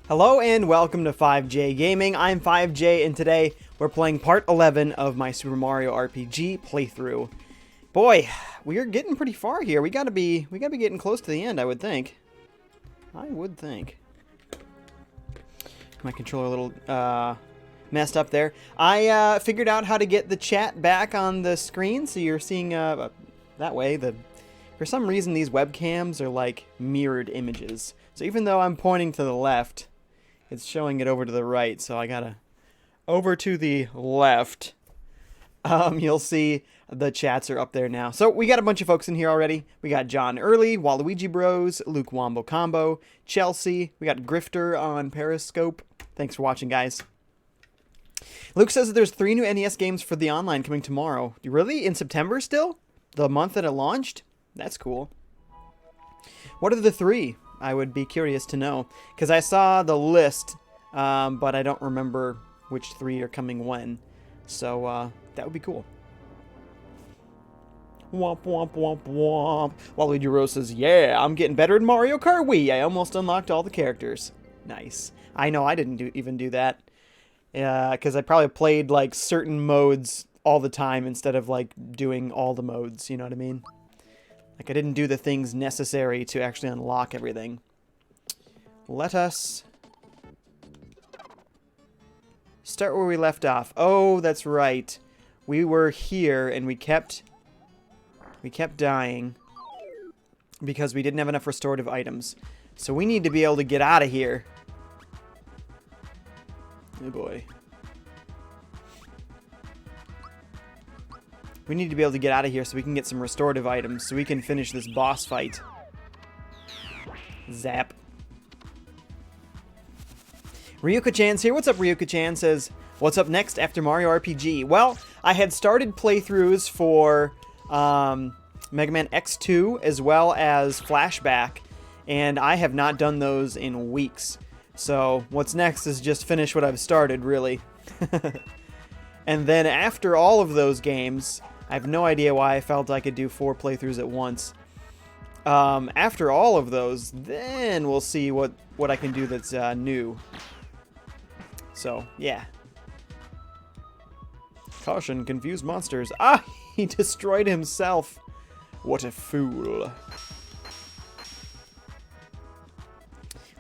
Hello and welcome to FiveJay Gaming. I'm FiveJay and today we're playing part 11 of my Super Mario RPG playthrough. Boy, we are getting pretty far here. We gotta be getting close to the end, I would think. My controller a little messed up there. I figured out how to get the chat back on the screen, so you're seeing that way. For some reason these webcams are like mirrored images. So even though I'm pointing to the left, it's showing it over to the right, so I gotta over to the left. You'll see the chats are up there now. So we got a bunch of folks in here already. We got John Early, Waluigi Bros, Luke Wombo Combo, Chelsea. We got Grifter on Periscope. Thanks for watching, guys. Luke says that there's 3 new NES games for the online coming tomorrow. Really? In September still? The month that it launched? That's cool. What are the 3? I would be curious to know, because I saw the list, but I don't remember which 3 are coming when. So that would be cool. Womp womp womp womp. Waluigi Rose says, "Yeah, I'm getting better at Mario Kart Wii. I almost unlocked all the characters." Nice. I know I didn't even do that, because I probably played like certain modes all the time instead of like doing all the modes. You know what I mean? Like, I didn't do the things necessary to actually unlock everything. Let us start where we left off. Oh, that's right. We were here and we kept dying because we didn't have enough restorative items. So we need to be able to get out of here. Oh boy. We need to be able to get out of here so we can get some restorative items so we can finish this boss fight. Zap. Ryuka-chan's here. What's up, Ryuka-chan? Says, what's up next after Mario RPG? Well, I had started playthroughs for Mega Man X2 as well as Flashback, and I have not done those in weeks. So what's next is just finish what I've started, really. And then after all of those games, I have no idea why I felt I could do 4 playthroughs at once. After all of those, then we'll see what I can do that's new. So, yeah. Caution, confused monsters. Ah, he destroyed himself. What a fool.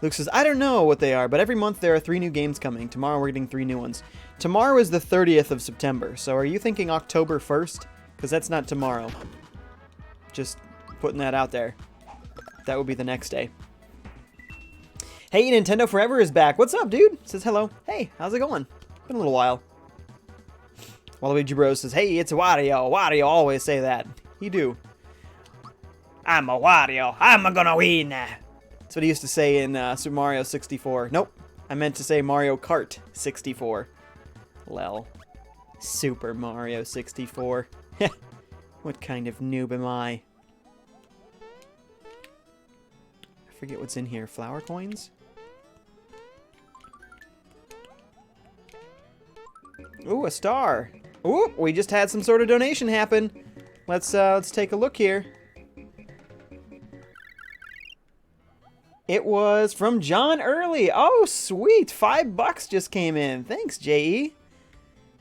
Luke says, I don't know what they are, but every month there are 3 new games coming. Tomorrow we're getting 3 new ones. Tomorrow is the 30th of September, so are you thinking October 1st? Because that's not tomorrow. Just putting that out there. That would be the next day. Hey, Nintendo Forever is back. What's up, dude? Says hello. Hey, how's it going? Been a little while. Waluigi Bros says, hey, it's Wario. Wario always say that. He do. I'm a Wario. I'm gonna win. That's what he used to say in Super Mario 64. Nope. I meant to say Mario Kart 64. Lel. Super Mario 64. What kind of noob am I? I forget what's in here. Flower coins? Ooh, a star. Ooh, we just had some sort of donation happen. Let's take a look here. It was from John Early. Oh, sweet. $5 just came in. Thanks, J.E.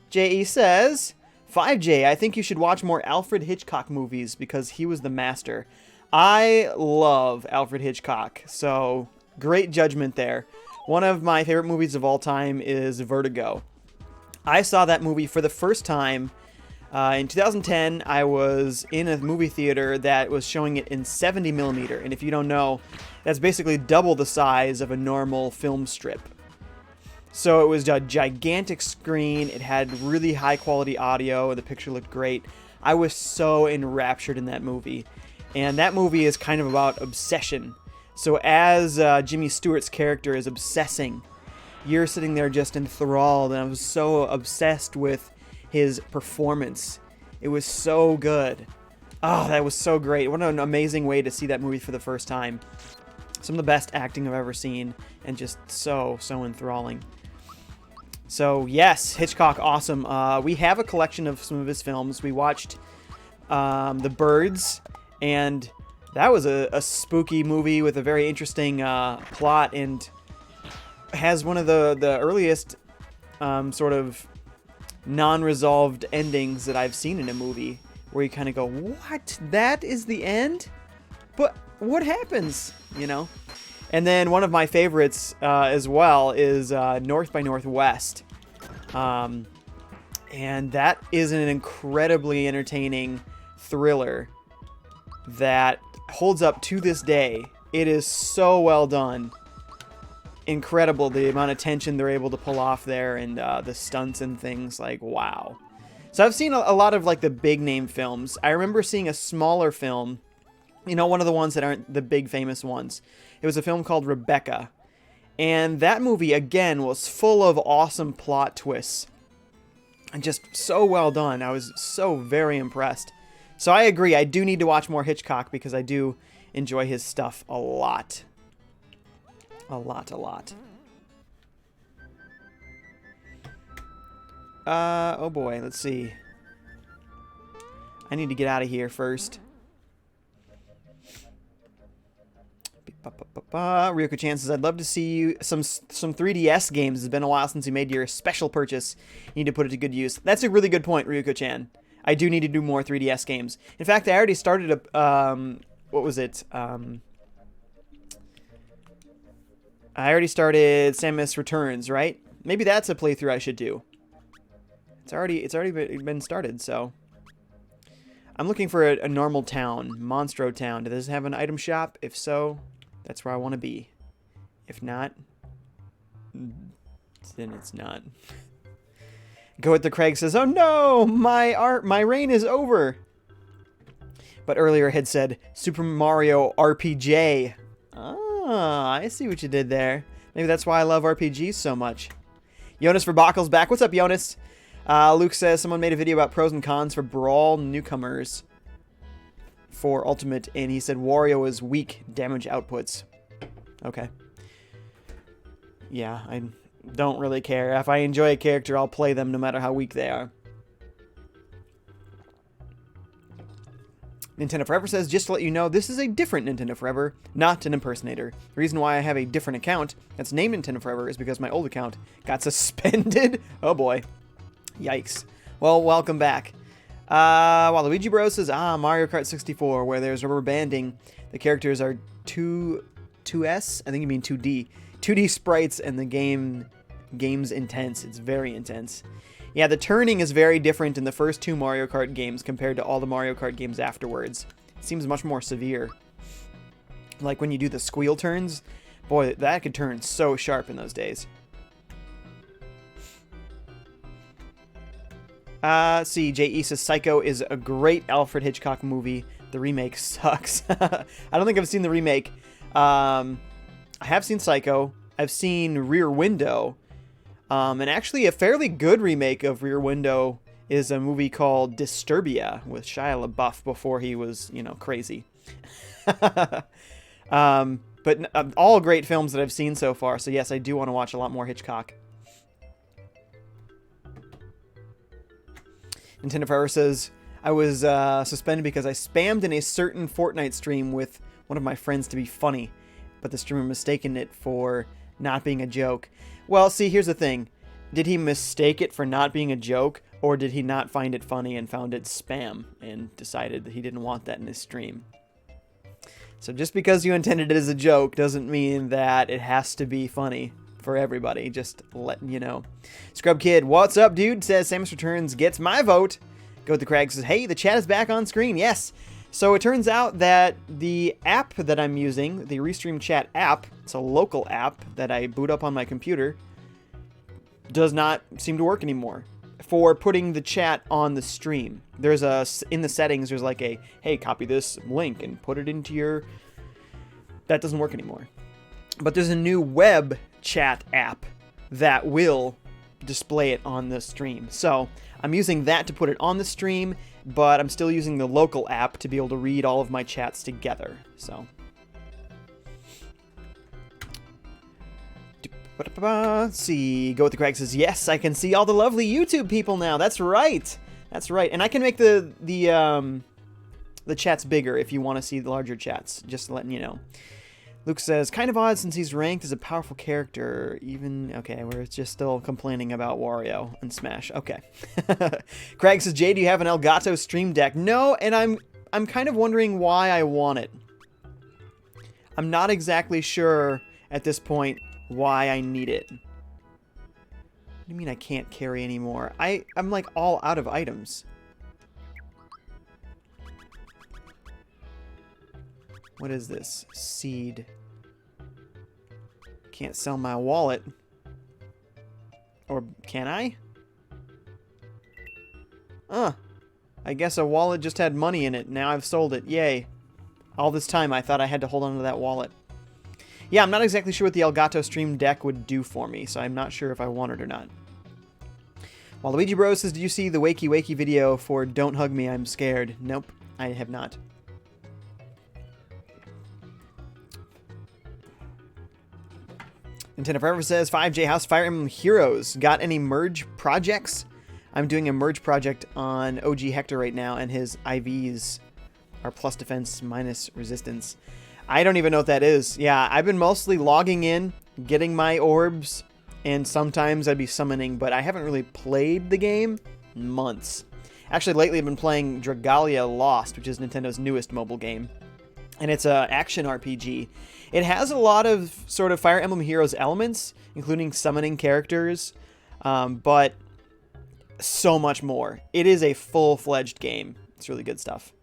J.E. says, FiveJay, I think you should watch more Alfred Hitchcock movies because he was the master. I love Alfred Hitchcock, so great judgment there. One of my favorite movies of all time is Vertigo. I saw that movie for the first time in 2010. I was in a movie theater that was showing it in 70mm, and if you don't know, that's basically double the size of a normal film strip. So it was a gigantic screen, it had really high quality audio, the picture looked great. I was so enraptured in that movie. And that movie is kind of about obsession. So as Jimmy Stewart's character is obsessing, you're sitting there just enthralled, and I was so obsessed with his performance. It was so good. Oh, that was so great. What an amazing way to see that movie for the first time. Some of the best acting I've ever seen, and just so enthralling. So yes, Hitchcock, awesome. We have a collection of some of his films. We watched The Birds, and that was a spooky movie with a very interesting plot, and has one of the earliest sort of non-resolved endings that I've seen in a movie, where you kind of go, what? That is the end? But what happens? You know? And then one of my favorites as well is North by Northwest. And that is an incredibly entertaining thriller that holds up to this day. It is so well done. Incredible the amount of tension they're able to pull off there, and the stunts and things, like, wow. So I've seen a lot of like the big name films. I remember seeing a smaller film, you know, one of the ones that aren't the big famous ones. It was a film called Rebecca. And that movie, again, was full of awesome plot twists. And just so well done. I was so very impressed. So I agree, I do need to watch more Hitchcock, because I do enjoy his stuff a lot. A lot. Oh boy, let's see. I need to get out of here first. Ryoko Chan says, I'd love to see you some 3DS games. It's been a while since you made your special purchase. You need to put it to good use. That's a really good point, Ryoko Chan. I do need to do more 3DS games. In fact, I already started what was it? I already started Samus Returns, right? Maybe that's a playthrough I should do. It's already been started, so. I'm looking for a normal town, Monstro Town. Does this have an item shop? If so, that's where I want to be. If not, then it's not. Go with the Craig says, oh no, my reign is over. But earlier had said Super Mario RPG. Ah, I see what you did there. Maybe that's why I love RPGs so much. Jonas Verbakel's back. What's up, Jonas? Luke says someone made a video about pros and cons for Brawl newcomers for Ultimate, and he said Wario is weak damage outputs. Okay. Yeah, I don't really care. If I enjoy a character, I'll play them no matter how weak they are. Nintendo Forever says, just to let you know, this is a different Nintendo Forever, not an impersonator. The reason why I have a different account that's named Nintendo Forever is because my old account got suspended. Oh boy. Yikes. Well, welcome back. While Luigi Bros says, Mario Kart 64, where there's rubber banding. The characters are 2S? I think you mean 2D. 2D sprites, and the game's intense. It's very intense. Yeah, the turning is very different in the first two Mario Kart games compared to all the Mario Kart games afterwards. It seems much more severe. Like when you do the squeal turns, boy, that could turn so sharp in those days. See, J.E. says Psycho is a great Alfred Hitchcock movie. The remake sucks. I don't think I've seen the remake. I have seen Psycho. I've seen Rear Window. And actually a fairly good remake of Rear Window is a movie called Disturbia with Shia LaBeouf before he was, you know, crazy. But all great films that I've seen so far. So yes, I do want to watch a lot more Hitchcock. Nintendo Forever says, I was suspended because I spammed in a certain Fortnite stream with one of my friends to be funny, but the streamer mistaken it for not being a joke. Well, see, here's the thing. Did he mistake it for not being a joke, or did he not find it funny and found it spam and decided that he didn't want that in his stream? So just because you intended it as a joke doesn't mean that it has to be funny for everybody. Just letting you know. Scrub Kid, what's up, dude? Says Samus Returns gets my vote. Go with the Craig says, hey, the chat is back on screen. Yes. So it turns out that the app that I'm using, the Restream Chat app, it's a local app that I boot up on my computer, does not seem to work anymore for putting the chat on the stream. There's in the settings, there's like a, hey, copy this link and put it into your... That doesn't work anymore. But there's a new web chat app that will display it on the stream. So I'm using that to put it on the stream, but I'm still using the local app to be able to read all of my chats together. So. Let's see. Go with the Craig says, yes, I can see all the lovely YouTube people now. That's right. That's right. And I can make the chats bigger if you want to see the larger chats. Just letting you know. Luke says, kind of odd since he's ranked as a powerful character. Even, okay, we're just still complaining about Wario and Smash. Okay. Craig says, Jay, do you have an Elgato Stream Deck? No, and I'm kind of wondering why I want it. I'm not exactly sure at this point why I need it. What do you mean I can't carry anymore? I'm like all out of items. What is this? Seed. Can't sell my wallet. Or can I? I guess a wallet just had money in it. Now I've sold it. Yay. All this time I thought I had to hold on to that wallet. Yeah, I'm not exactly sure what the Elgato Stream Deck would do for me, so I'm not sure if I want it or not. While Luigi Bros says, did you see the Wakey Wakey video for Don't Hug Me, I'm Scared? Nope, I have not. Nintendo Forever says, FiveJay, how's Fire Emblem Heroes? Got any merge projects? I'm doing a merge project on OG Hector right now, and his IVs are plus defense, minus resistance. I don't even know what that is. Yeah, I've been mostly logging in, getting my orbs, and sometimes I'd be summoning, but I haven't really played the game in months. Actually, lately I've been playing Dragalia Lost, which is Nintendo's newest mobile game. And it's an action RPG. It has a lot of sort of Fire Emblem Heroes elements, including summoning characters, but so much more. It is a full-fledged game. It's really good stuff.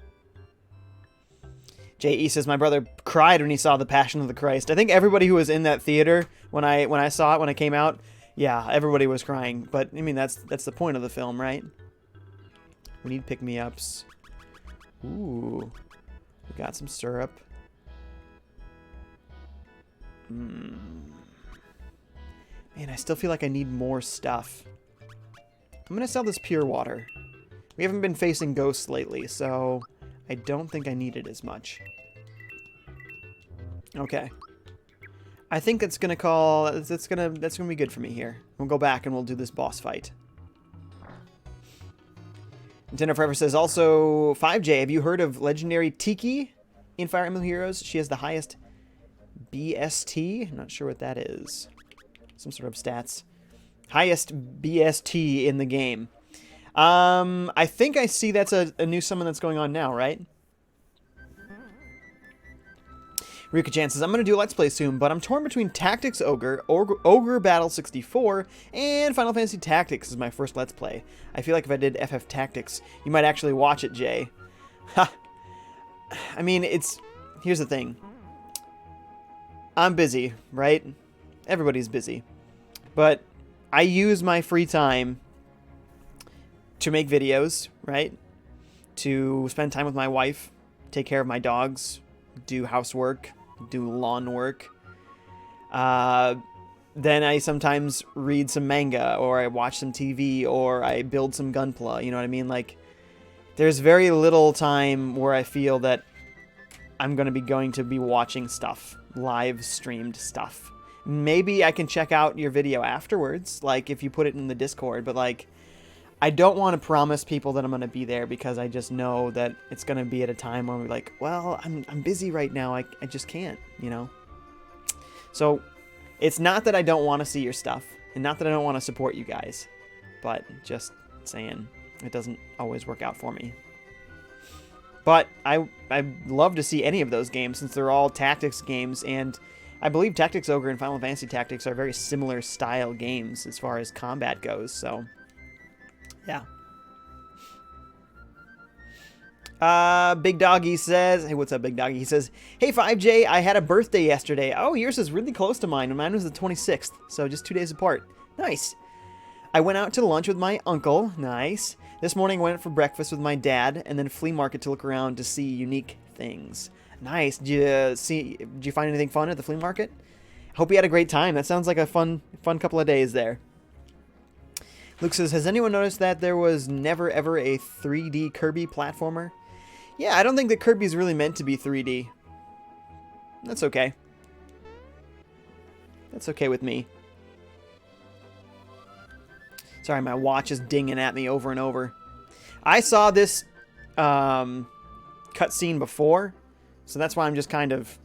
J.E. says, my brother cried when he saw The Passion of the Christ. I think everybody who was in that theater when I saw it, when it came out, yeah, everybody was crying. But, I mean, that's the point of the film, right? We need pick-me-ups. Ooh. We got some syrup. Man, I still feel like I need more stuff. I'm going to sell this pure water. We haven't been facing ghosts lately, so I don't think I need it as much. Okay. I think that's going to that's going to be good for me here. We'll go back and we'll do this boss fight. Nintendo Forever says, also, FiveJay, have you heard of legendary Tiki in Fire Emblem Heroes? She has the highest BST. I'm not sure what that is. Some sort of stats. Highest BST in the game. I think I see that's a new summon that's going on now, right? Ryuka-chan says, I'm going to do a Let's Play soon, but I'm torn between Tactics Ogre, Ogre Battle 64, and Final Fantasy Tactics is my first Let's Play. I feel like if I did FF Tactics, you might actually watch it, Jay. Ha! I mean, here's the thing. I'm busy, right? Everybody's busy. But I use my free time to make videos, right? To spend time with my wife, take care of my dogs, do housework, do lawn work. Then I sometimes read some manga, or I watch some TV, or I build some Gunpla, you know what I mean? Like, there's very little time where I feel that I'm going to be watching stuff, live streamed stuff. Maybe I can check out your video afterwards, like if you put it in the Discord, but like, I don't want to promise people that I'm going to be there because I just know that it's going to be at a time where we're like, well, I'm busy right now. I just can't, you know? So it's not that I don't want to see your stuff and not that I don't want to support you guys, but just saying it doesn't always work out for me. But I'd love to see any of those games since they're all tactics games, and I believe Tactics Ogre and Final Fantasy Tactics are very similar style games as far as combat goes, so yeah. Big Doggy says, hey, what's up, Big Doggy? He says, hey, FiveJay, I had a birthday yesterday. Oh, yours is really close to mine. Mine was the 26th, so just 2 days apart. Nice. I went out to lunch with my uncle. Nice. This morning I went for breakfast with my dad, and then flea market to look around to see unique things. Nice. Did you find anything fun at the flea market? Hope you had a great time. That sounds like a fun couple of days there. Luke says, has anyone noticed that there was never ever a 3D Kirby platformer? Yeah, I don't think that Kirby's really meant to be 3D. That's okay. That's okay with me. Sorry, my watch is dinging at me over and over. I saw this cutscene before, so that's why I'm just kind of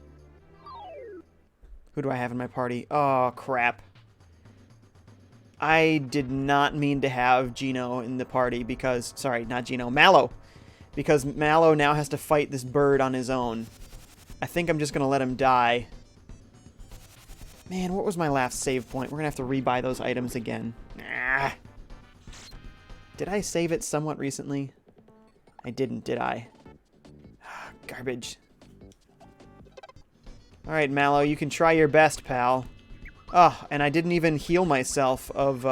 Who do I have in my party? Oh, crap. I did not mean to have Gino in the party because... Sorry, not Gino. Mallow. Because Mallow now has to fight this bird on his own. I think I'm just going to let him die. Man, what was my last save point? We're going to have to rebuy those items again. Ah. Did I save it somewhat recently? I didn't, did I? Garbage. Alright, Mallow, you can try your best, pal. Oh, and I didn't even heal myself of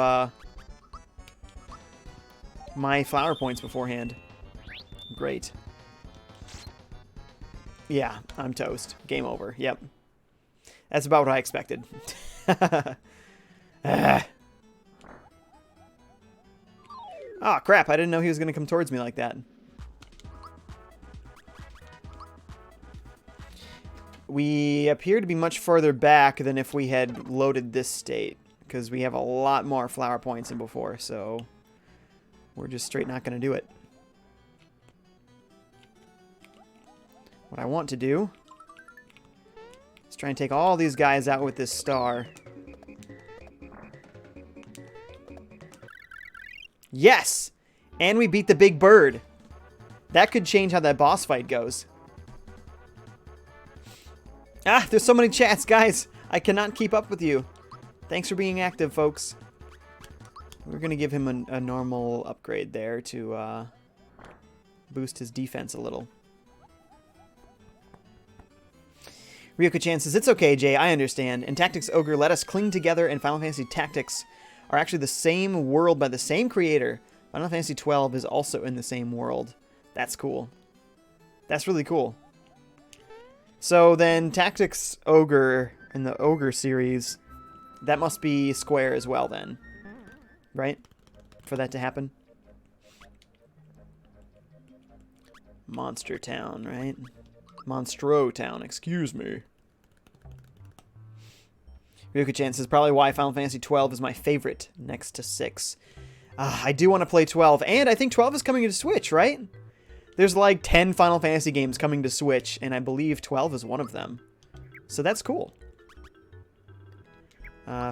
my flower points beforehand. Great. Yeah, I'm toast. Game over. Yep. That's about what I expected. Ah. Oh, crap. I didn't know he was going to come towards me like that. We appear to be much further back than if we had loaded this state, because we have a lot more flower points than before, so we're just straight not going to do it. What I want to do is try and take all these guys out with this star. Yes! And we beat the big bird. That could change how that boss fight goes. Ah, there's so many chats, guys. I cannot keep up with you. Thanks for being active, folks. We're going to give him a normal upgrade there to boost his defense a little. Ryoka-chan says, it's okay, Jay, I understand. In Tactics Ogre, Let Us Cling Together and Final Fantasy Tactics are actually the same world by the same creator. Final Fantasy 12 is also in the same world. That's cool. That's really cool. So then Tactics Ogre in the Ogre series, that must be Square as well then, right? For that to happen. Monster Town, right? Monstro Town, excuse me. Ryoka-chan says, probably why Final Fantasy 12 is my favorite, next to 6. I do want to play 12, and I think 12 is coming to Switch, right? There's like 10 Final Fantasy games coming to Switch, and I believe 12 is one of them. So that's cool.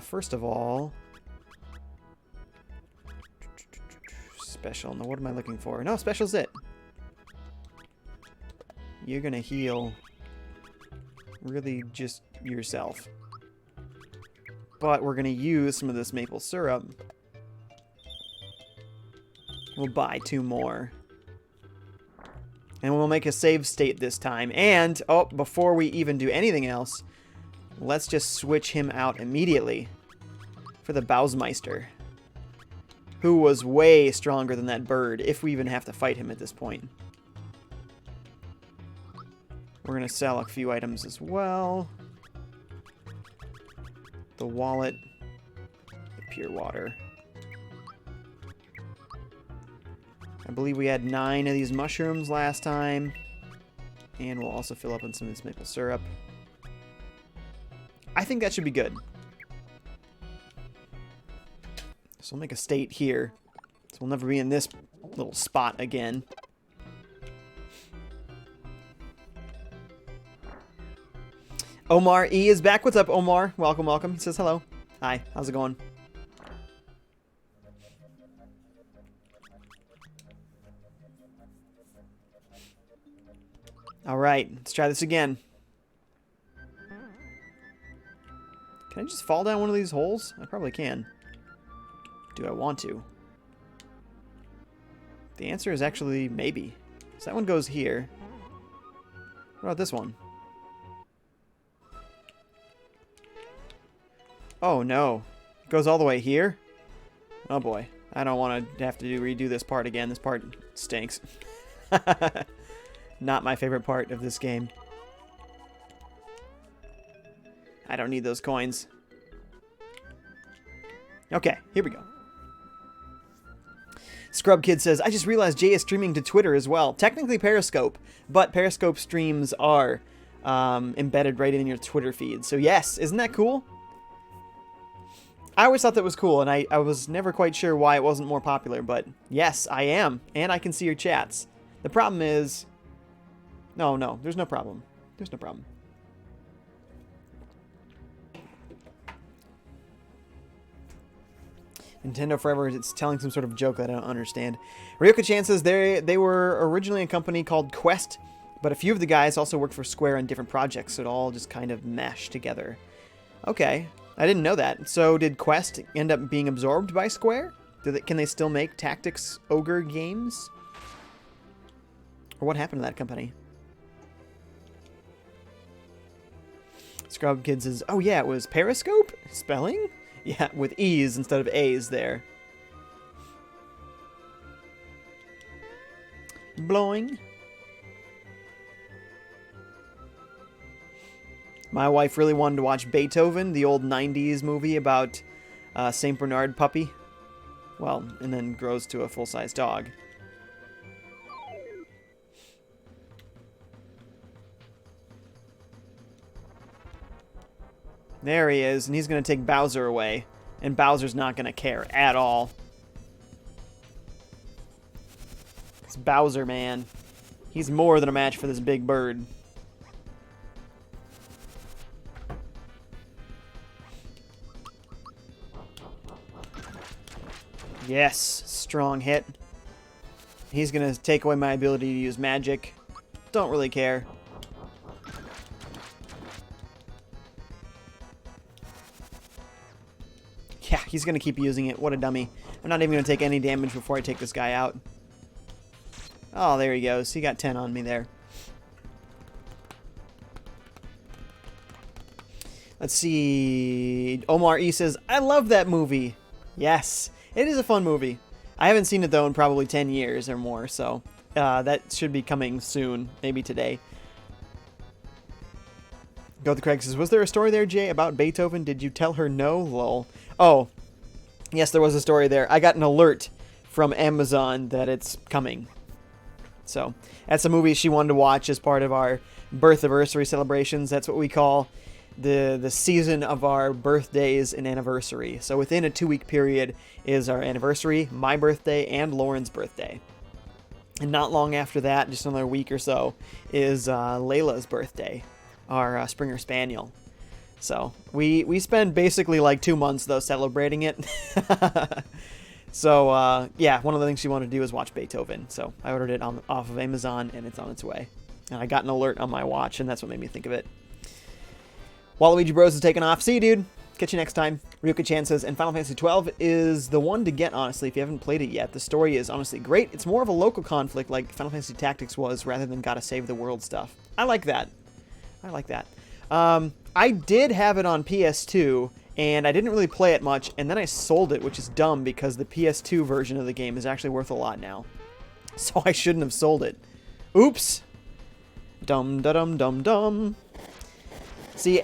First of all... Special. No, what am I looking for? No, special's it. You're gonna heal really just yourself. But we're gonna use some of this maple syrup. We'll buy 2 more. And we'll make a save state this time. And, oh, before we even do anything else, let's just switch him out immediately for the Bausmeister, who was way stronger than that bird, if we even have to fight him at this point. We're going to sell a few items as well. The wallet, the pure water. I believe we had 9 of these mushrooms last time. And we'll also fill up on some of this maple syrup. I think that should be good. So we'll make a state here. So we'll never be in this little spot again. Omar E is back. What's up, Omar? Welcome, welcome. He says hello. Hi, how's it going? Alright, let's try this again. Can I just fall down one of these holes? I probably can. Do I want to? The answer is actually maybe. So that one goes here. What about this one? Oh no. It goes all the way here? Oh boy. I don't want to have to redo this part again. This part stinks. Not my favorite part of this game. I don't need those coins. Okay, here we go. Scrub Kid says, I just realized Jay is streaming to Twitter as well. Technically Periscope, but Periscope streams are embedded right in your Twitter feed. So yes, isn't that cool? I always thought that was cool, and I was never quite sure why it wasn't more popular, but yes, I am, and I can see your chats. The problem is... No, there's no problem. There's no problem. Nintendo Forever is telling some sort of joke that I don't understand. Ryoka-chan says they were originally a company called Quest, but a few of the guys also worked for Square on different projects, so it all just kind of mashed together. Okay, I didn't know that. So did Quest end up being absorbed by Square? Can they still make Tactics Ogre games? Or what happened to that company? Scrub Kids is... Oh yeah, it was Periscope? Spelling? Yeah, with E's instead of A's there. Blowing. My wife really wanted to watch Beethoven, the old 90s movie about St. Bernard puppy. Well, and then grows to a full-size dog. There he is, and he's going to take Bowser away. And Bowser's not going to care at all. It's Bowser, man. He's more than a match for this big bird. Yes, strong hit. He's going to take away my ability to use magic. Don't really care. Yeah, he's going to keep using it. What a dummy. I'm not even going to take any damage before I take this guy out. Oh, there he goes. He got 10 on me there. Let's see. Omar E says, I love that movie. Yes, it is a fun movie. I haven't seen it, though, in probably 10 years or more, so that should be coming soon, maybe today. Go to Craig says, was there a story there, Jay, about Beethoven? Did you tell her no? Lol. Oh, yes, there was a story there. I got an alert from Amazon that it's coming. So, that's a movie she wanted to watch as part of our birth anniversary celebrations. That's what we call the season of our birthdays and anniversary. So within a 2-week period is our anniversary, my birthday, and Lauren's birthday. And not long after that, just another week or so, is Layla's birthday, our Springer Spaniel. So we spend basically like 2 months, though, celebrating it. So, yeah, one of the things she wanted to do is watch Beethoven. So I ordered it off of Amazon, and it's on its way. And I got an alert on my watch, and that's what made me think of it. Waluigi Bros is taking off. See you, dude. Catch you next time. Ryuka-chan says, and Final Fantasy XII is the one to get, honestly, if you haven't played it yet. The story is honestly great. It's more of a local conflict like Final Fantasy Tactics was, rather than gotta save the world stuff. I like that. I like that. I did have it on PS2, and I didn't really play it much, and then I sold it, which is dumb, because the PS2 version of the game is actually worth a lot now. So I shouldn't have sold it. Oops. Dum-da-dum-dum-dum. See,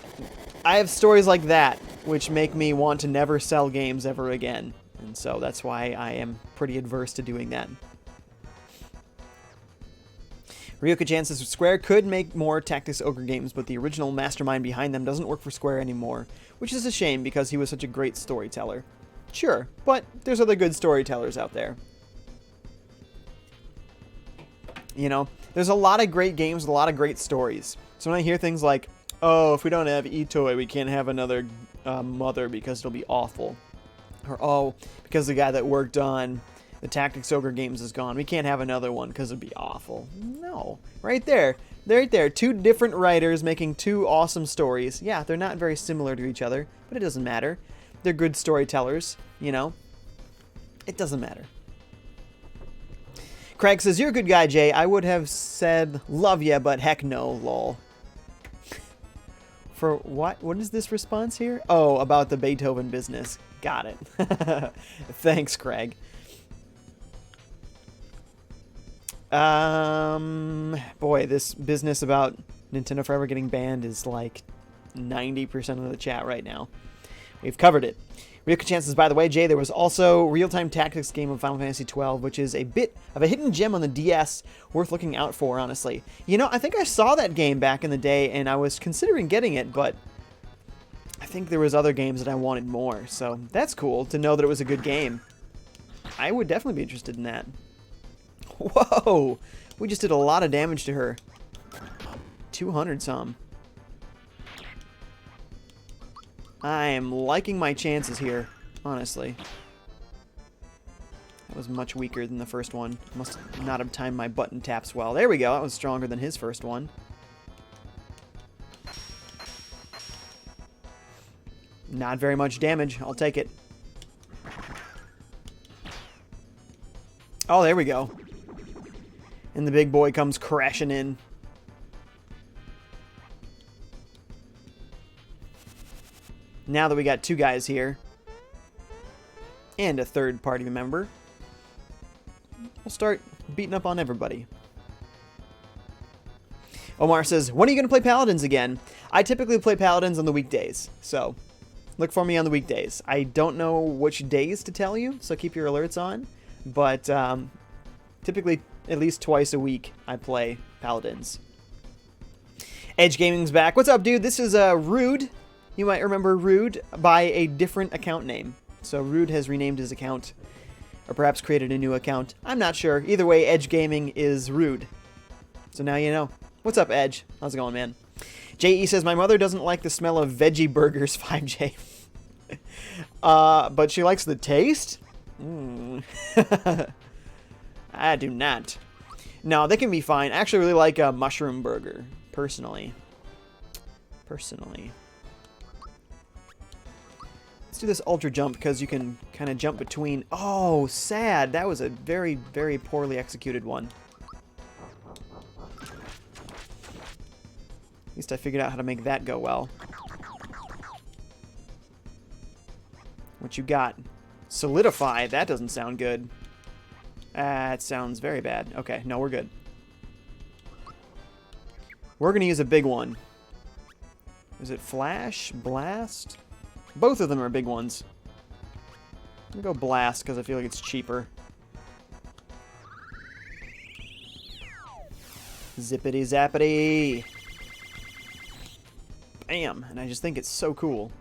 I have stories like that, which make me want to never sell games ever again. And so that's why I am pretty adverse to doing that. Ryoka-chan says Square could make more Tactics Ogre games, but the original mastermind behind them doesn't work for Square anymore, which is a shame because he was such a great storyteller. Sure, but there's other good storytellers out there. You know, there's a lot of great games with a lot of great stories. So when I hear things like, oh, if we don't have Itoi, we can't have another Mother because it'll be awful. Or, oh, because the guy that worked on the Tactics Ogre games is gone, we can't have another one because it'd be awful. No. Right there. Right there. 2 different writers making 2 awesome stories. Yeah, they're not very similar to each other, but it doesn't matter. They're good storytellers, you know. It doesn't matter. Craig says, you're a good guy, Jay. I would have said love ya, but heck no, lol. For what? What is this response here? Oh, about the Beethoven business. Got it. Thanks, Craig. Boy, this business about Nintendo Forever getting banned is like 90% of the chat right now. We've covered it. Ryoka-chan says, by the way, Jay, there was also real-time tactics game of Final Fantasy XII, which is a bit of a hidden gem on the DS, worth looking out for, honestly. You know, I think I saw that game back in the day, and I was considering getting it, but I think there was other games that I wanted more, so that's cool to know that it was a good game. I would definitely be interested in that. Whoa! We just did a lot of damage to her. 200 some. I am liking my chances here, honestly. was much weaker than the first one. Must not have timed my button taps well. There we go. That was stronger than his first one. Not very much damage. I'll take it. Oh, there we go. And the big boy comes crashing in. Now that we got two guys here, and a third party member, we'll start beating up on everybody. Omar says, when are you going to play Paladins again? I typically play Paladins on the weekdays, so look for me on the weekdays. I don't know which days to tell you, so keep your alerts on, but typically at least twice a week I play Paladins. Edge Gaming's back. What's up, dude? This is Rude. You might remember Rude by a different account name. So Rude has renamed his account, or perhaps created a new account. I'm not sure. Either way, Edge Gaming is Rude. So now you know. What's up, Edge? How's it going, man? JE says, my mother doesn't like the smell of veggie burgers, 5J. But she likes the taste? I do not. No, they can be fine. I actually really like a mushroom burger, personally. Let's do this ultra jump because you can kind of jump between. Oh, sad. That was a very, very poorly executed one. At least I figured out how to make that go well. What you got? Solidify. That doesn't sound good. That sounds very bad. Okay, no, we're good. We're going to use a big one. Is it Flash? Blast? Both of them are big ones. I'm going to go Blast because I feel like it's cheaper. Zippity zappity. Bam. And I just think it's so cool.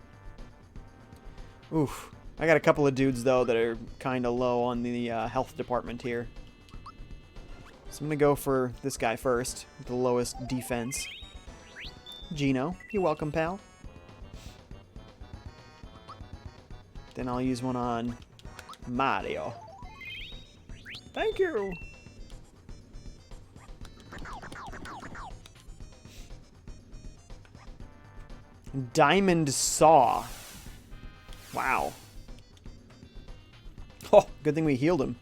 Oof. I got a couple of dudes, though, that are kind of low on the health department here. So I'm going to go for this guy first, with the lowest defense. Gino, you're welcome, pal. Then I'll use one on Mario. Thank you! Diamond Saw. Wow. Oh, good thing we healed him.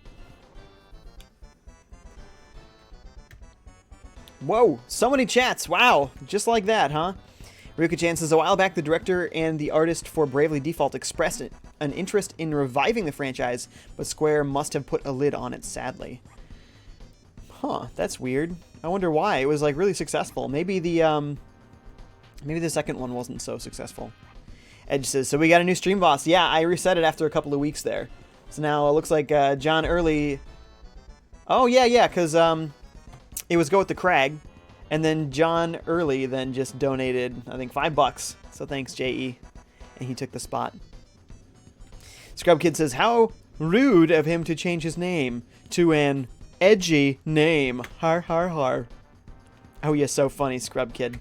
Whoa, so many chats. Wow, just like that, huh? Ryuka-chan says, a while back, the director and the artist for Bravely Default expressed an interest in reviving the franchise, but Square must have put a lid on it, sadly. Huh, that's weird. I wonder why. It was, like, really successful. Maybe the second one wasn't so successful. Edge says, so we got a new stream boss. Yeah, I reset it after a couple of weeks there. So now it looks like John Early... Oh, yeah, because it was Go with the Crag. And then John Early then just donated, I think, $5. So thanks, J.E. And he took the spot. Scrub Kid says, how rude of him to change his name to an edgy name. Har, har, har. Oh, yeah, so funny, Scrub Kid.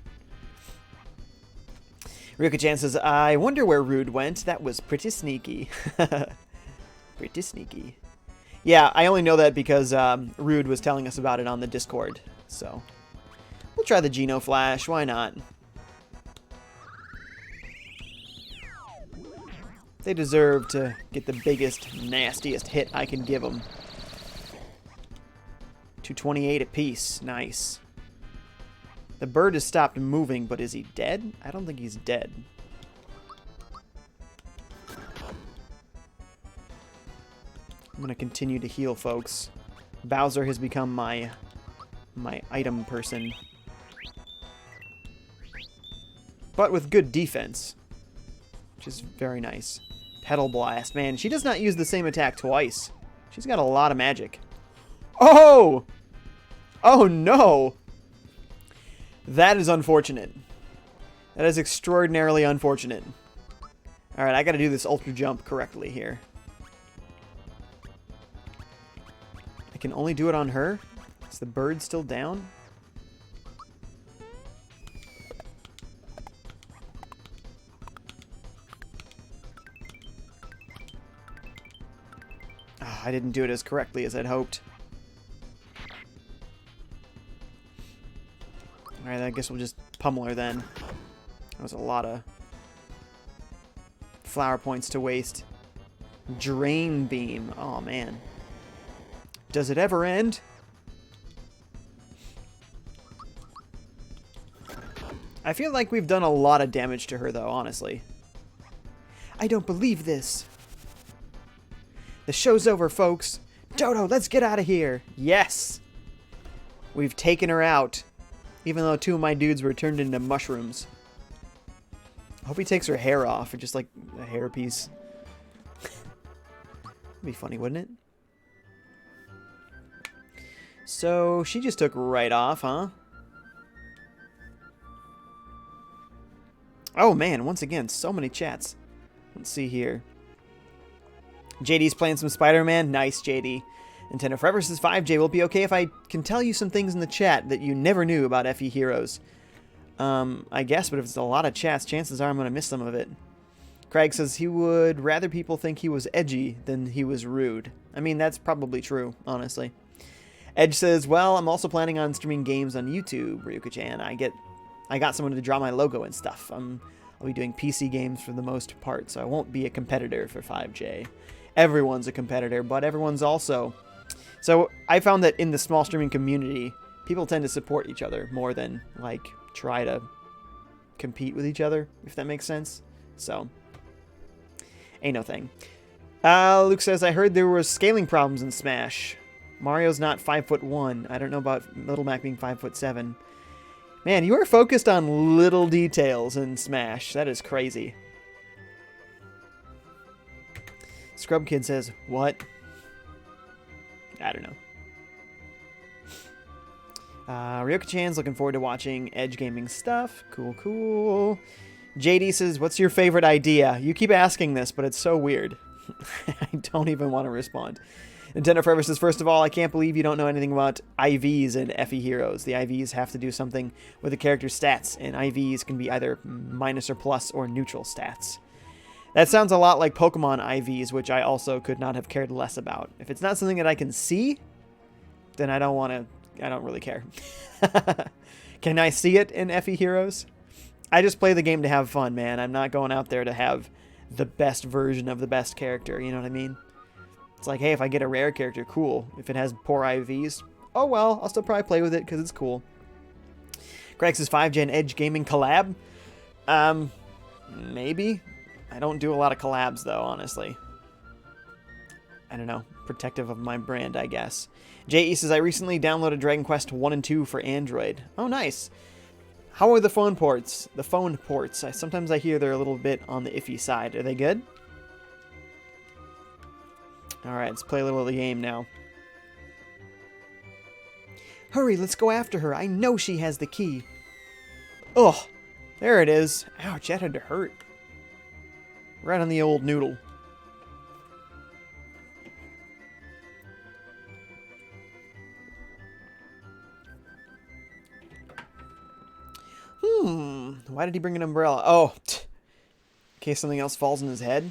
Ryuka-chan says, I wonder where Rude went. That was pretty sneaky. Pretty sneaky. Yeah, I only know that because Rude was telling us about it on the Discord. So, we'll try the Geno Flash. Why not? They deserve to get the biggest, nastiest hit I can give them. 228 apiece. Nice. The bird has stopped moving, but is he dead? I don't think he's dead. I'm going to continue to heal, folks. Bowser has become my item person. But with good defense, which is very nice. Petal Blast. Man, she does not use the same attack twice. She's got a lot of magic. Oh! Oh, no! That is unfortunate. That is extraordinarily unfortunate. Alright, I gotta do this ultra jump correctly here. I can only do it on her? Is the bird still down? I didn't do it as correctly as I'd hoped. Alright, I guess we'll just pummel her then. That was a lot of flower points to waste. Drain Beam. Oh, man. Does it ever end? I feel like we've done a lot of damage to her, though, honestly. I don't believe this. The show's over, folks. Dodo, let's get out of here. Yes. We've taken her out. Even though 2 of my dudes were turned into mushrooms. I hope he takes her hair off, or just like a hair piece. That'd be funny, wouldn't it? So, she just took right off, huh? Oh man, once again, so many chats. Let's see here. JD's playing some Spider-Man. Nice, JD. Nintendo Forever says 5J, will it be okay if I can tell you some things in the chat that you never knew about FE Heroes? I guess, but if it's a lot of chats, chances are I'm going to miss some of it. Craig says he would rather people think he was edgy than he was rude. I mean, that's probably true, honestly. Edge says, well, I'm also planning on streaming games on YouTube, Ryuka-chan. I got someone to draw my logo and stuff. I'll be doing PC games for the most part, so I won't be a competitor for 5J. Everyone's a competitor, but everyone's also... So I found that in the small streaming community, people tend to support each other more than, like, try to compete with each other, if that makes sense. So, ain't no thing. Luke says, I heard there were scaling problems in Smash. Mario's not 5'1". I don't know about Little Mac being 5'7". Man, you are focused on little details in Smash. That is crazy. Scrub Kid says, what? I don't know. Ryoka-chan's looking forward to watching Edge Gaming stuff. Cool, cool. JD says, what's your favorite idea? You keep asking this, but it's so weird. I don't even want to respond. Nintendo Forever says, first of all, I can't believe you don't know anything about IVs in FE Heroes. The IVs have to do something with the character's stats, and IVs can be either minus or plus or neutral stats. That sounds a lot like Pokemon IVs, which I also could not have cared less about. If it's not something that I can see, then I don't really care. Can I see it in FE Heroes? I just play the game to have fun, man. I'm not going out there to have the best version of the best character, you know what I mean? It's like, hey, if I get a rare character, cool. If it has poor IVs, oh well, I'll still probably play with it because it's cool. Greg says 5Gen Edge Gaming collab? Maybe. I don't do a lot of collabs, though, honestly. I don't know. Protective of my brand, I guess. J.E. says, I recently downloaded Dragon Quest 1 and 2 for Android. Oh, nice. How are the phone ports? The phone ports. Sometimes I hear they're a little bit on the iffy side. Are they good? Alright, let's play a little of the game now. Hurry, let's go after her. I know she has the key. Ugh. There it is. Ouch, that had to hurt. Right on the old noodle. Why did he bring an umbrella? Oh, in case something else falls in his head.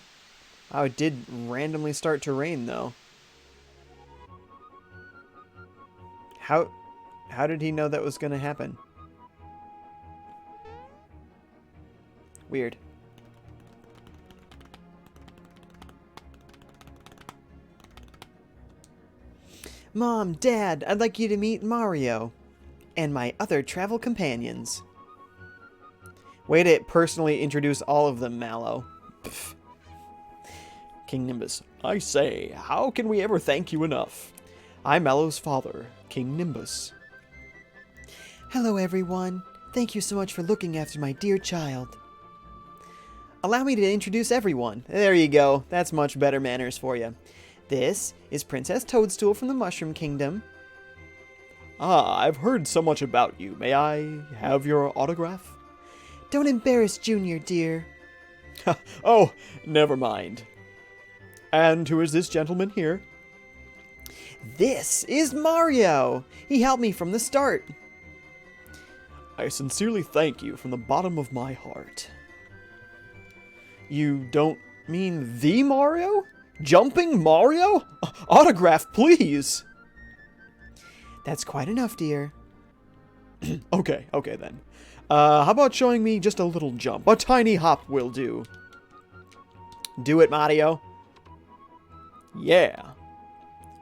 Oh, it did randomly start to rain, though. How did he know that was going to happen? Weird. Mom, Dad, I'd like you to meet Mario and my other travel companions. Way to personally introduce all of them, Mallow. Pff. King Nimbus. I say, how can we ever thank you enough? I'm Mallow's father, King Nimbus. Hello, everyone. Thank you so much for looking after my dear child. Allow me to introduce everyone. There you go. That's much better manners for you. This is Princess Toadstool from the Mushroom Kingdom. Ah, I've heard so much about you. May I have your autograph? Don't embarrass Junior, dear. Oh, never mind. And who is this gentleman here? This is Mario. He helped me from the start. I sincerely thank you from the bottom of my heart. You don't mean the Mario? Jumping Mario? Autograph, please! That's quite enough, dear. Okay then. How about showing me just a little jump? A tiny hop will do. Do it, Mario. Yeah.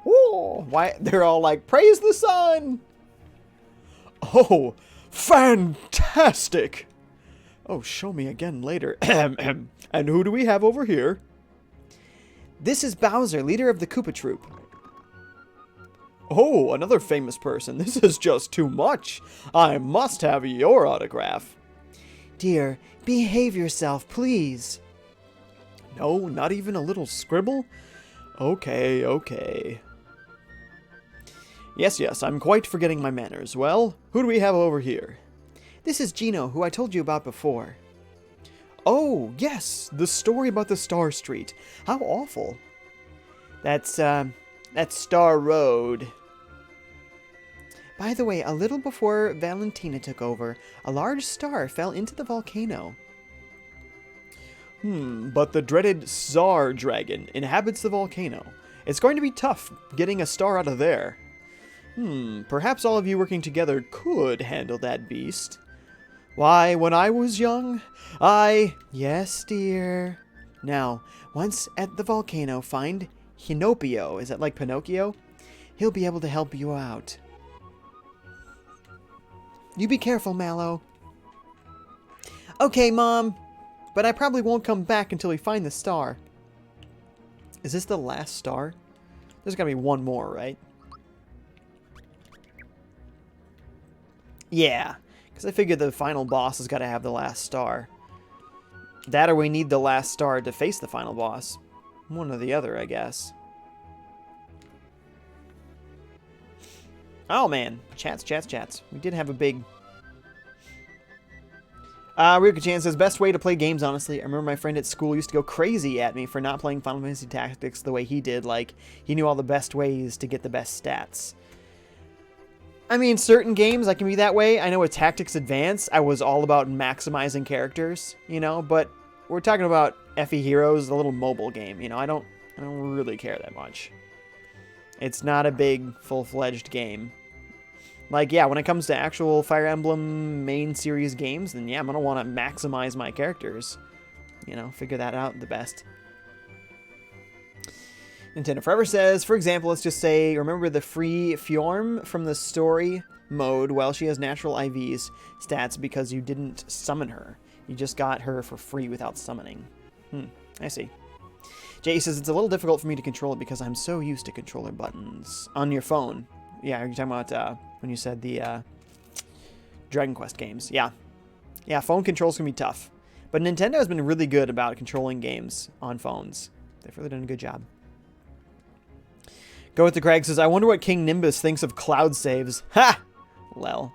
Whoa, why? They're all like, praise the sun! Oh, fantastic! Oh, show me again later. And who do we have over here? This is Bowser, leader of the Koopa Troop. Oh, another famous person. This is just too much. I must have your autograph. Dear, behave yourself, please. No, not even a little scribble? Okay. Yes, I'm quite forgetting my manners. Well, who do we have over here? This is Gino, who I told you about before. Oh, yes, the story about the Star Street. How awful. That's Star Road. By the way, a little before Valentina took over, a large star fell into the volcano. But the dreaded Tsar Dragon inhabits the volcano. It's going to be tough getting a star out of there. Perhaps all of you working together could handle that beast. Why, when I was young, Yes, dear. Now, once at the volcano, find Hinopio. Is that like Pinocchio? He'll be able to help you out. You be careful, Mallow. Okay, Mom. But I probably won't come back until we find the star. Is this the last star? There's gotta be one more, right? Yeah. Because I figured the final boss has got to have the last star. That or we need the last star to face the final boss. One or the other, I guess. Oh, man. Chats. We did have a big... Ryuka Chan says, best way to play games, honestly. I remember my friend at school used to go crazy at me for not playing Final Fantasy Tactics the way he did. Like, he knew all the best ways to get the best stats. I mean, certain games I can be that way. I know with Tactics Advance, I was all about maximizing characters, you know, but we're talking about FE Heroes, a little mobile game, you know. I don't really care that much. It's not a big, full-fledged game. Like, yeah, when it comes to actual Fire Emblem main series games, then yeah, I'm going to want to maximize my characters. You know, figure that out the best. Nintendo Forever says, for example, let's just say, remember the free Fjorm from the story mode? Well, she has natural IVs stats because you didn't summon her. You just got her for free without summoning. I see. Jay says, it's a little difficult for me to control it because I'm so used to controller buttons. On your phone. Yeah, you're talking about when you said the Dragon Quest games. Yeah. Yeah, phone controls can be tough. But Nintendo has been really good about controlling games on phones. They've really done a good job. Go with the Craig says, I wonder what King Nimbus thinks of cloud saves. Ha! Lel.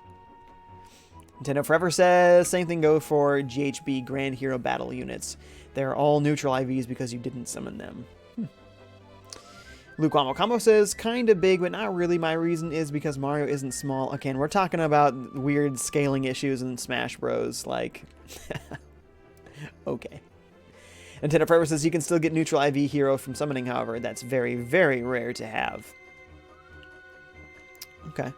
Nintendo Forever says, same thing go for GHB Grand Hero Battle units. They're all neutral IVs because you didn't summon them. Luke Wamo Combo says, kinda big, but not really. My reason is because Mario isn't small. Okay, and we're talking about weird scaling issues in Smash Bros. Like, okay. Nintendo Forever says, you can still get neutral IV hero from summoning, however. That's very, very rare to have. Okay.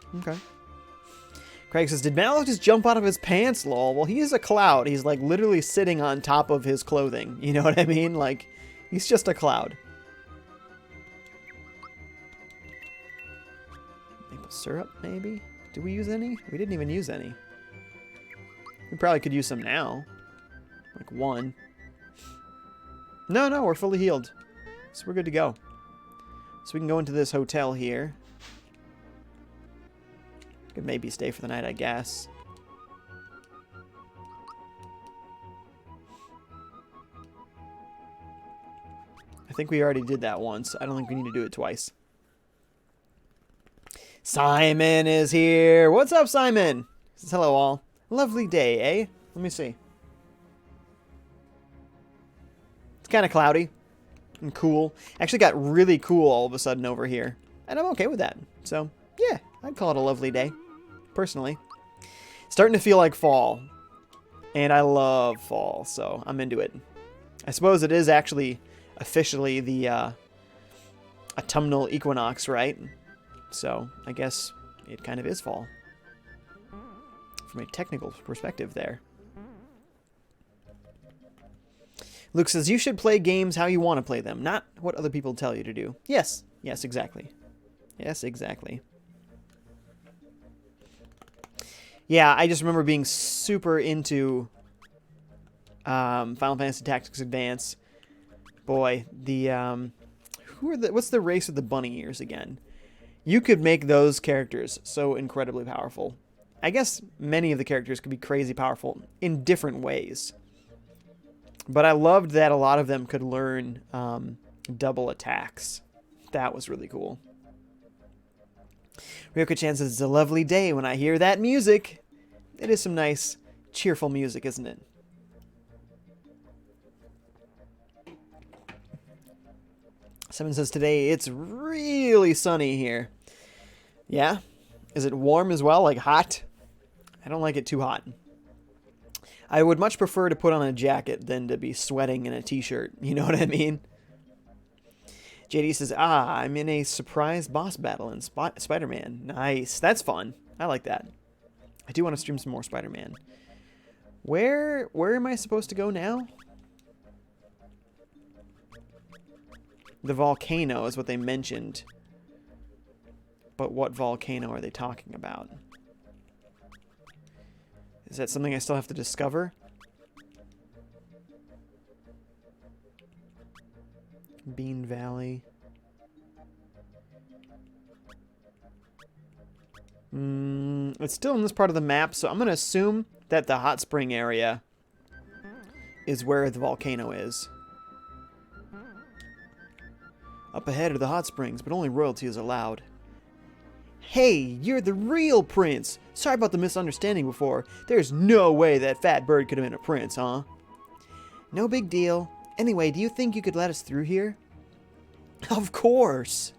Craig says, did Mallow just jump out of his pants, lol? Well, he is a cloud. He's, like, literally sitting on top of his clothing. You know what I mean? Like, he's just a cloud. Maple syrup, maybe? Did we use any? We didn't even use any. We probably could use some now. Like one. No, we're fully healed. So we're good to go. So we can go into this hotel here. Could maybe stay for the night, I guess. I think we already did that once. I don't think we need to do it twice. Simon is here. What's up, Simon? He says, hello, all. Lovely day, eh? Let me see. It's kind of cloudy and cool. Actually got really cool all of a sudden over here. And I'm okay with that. So, yeah, I'd call it a lovely day. Personally. Starting to feel like fall. And I love fall, so I'm into it. I suppose it is actually officially the autumnal equinox, right? So I guess it kind of is fall. From a technical perspective there. Luke says, you should play games how you want to play them, not what other people tell you to do. Yes. Yes, exactly. Yes, exactly. Yeah, I just remember being super into Final Fantasy Tactics Advance. Boy, the what's the race with the bunny ears again? You could make those characters so incredibly powerful. I guess many of the characters could be crazy powerful in different ways. But I loved that a lot of them could learn double attacks. That was really cool. Ryoka-chan says, it's a lovely day when I hear that music. It is some nice, cheerful music, isn't it? Someone says, today it's really sunny here. Yeah? Is it warm as well, like hot? I don't like it too hot. I would much prefer to put on a jacket than to be sweating in a t-shirt. You know what I mean? JD says, I'm in a surprise boss battle in Spider-Man. Nice. That's fun. I like that. I do want to stream some more Spider-Man. Where am I supposed to go now? The volcano is what they mentioned. But what volcano are they talking about? Is that something I still have to discover? Bean Valley. It's still in this part of the map, so I'm going to assume that the hot spring area is where the volcano is. Up ahead are the hot springs, but only royalty is allowed. Hey, you're the real prince! Sorry about the misunderstanding before. There's no way that fat bird could have been a prince, huh? No big deal. Anyway, do you think you could let us through here? Of course!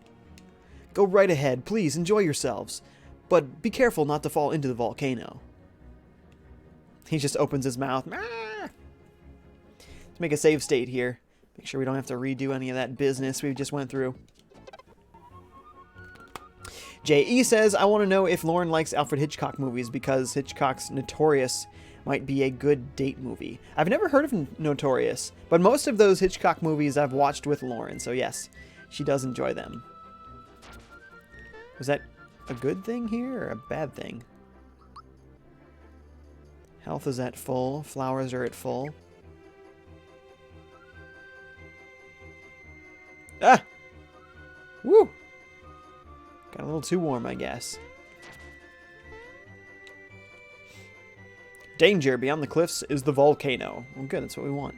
Go right ahead, please, enjoy yourselves. But be careful not to fall into the volcano. He just opens his mouth. Let's make a save state here. Make sure we don't have to redo any of that business we just went through. J.E. says, I want to know if Lauren likes Alfred Hitchcock movies because Hitchcock's Notorious might be a good date movie. I've never heard of Notorious, but most of those Hitchcock movies I've watched with Lauren, so yes, she does enjoy them. Was that a good thing here or a bad thing? Health is at full. Flowers are at full. Ah! Woo! Got a little too warm, I guess. Danger, beyond the cliffs is the volcano. Well, good, that's what we want.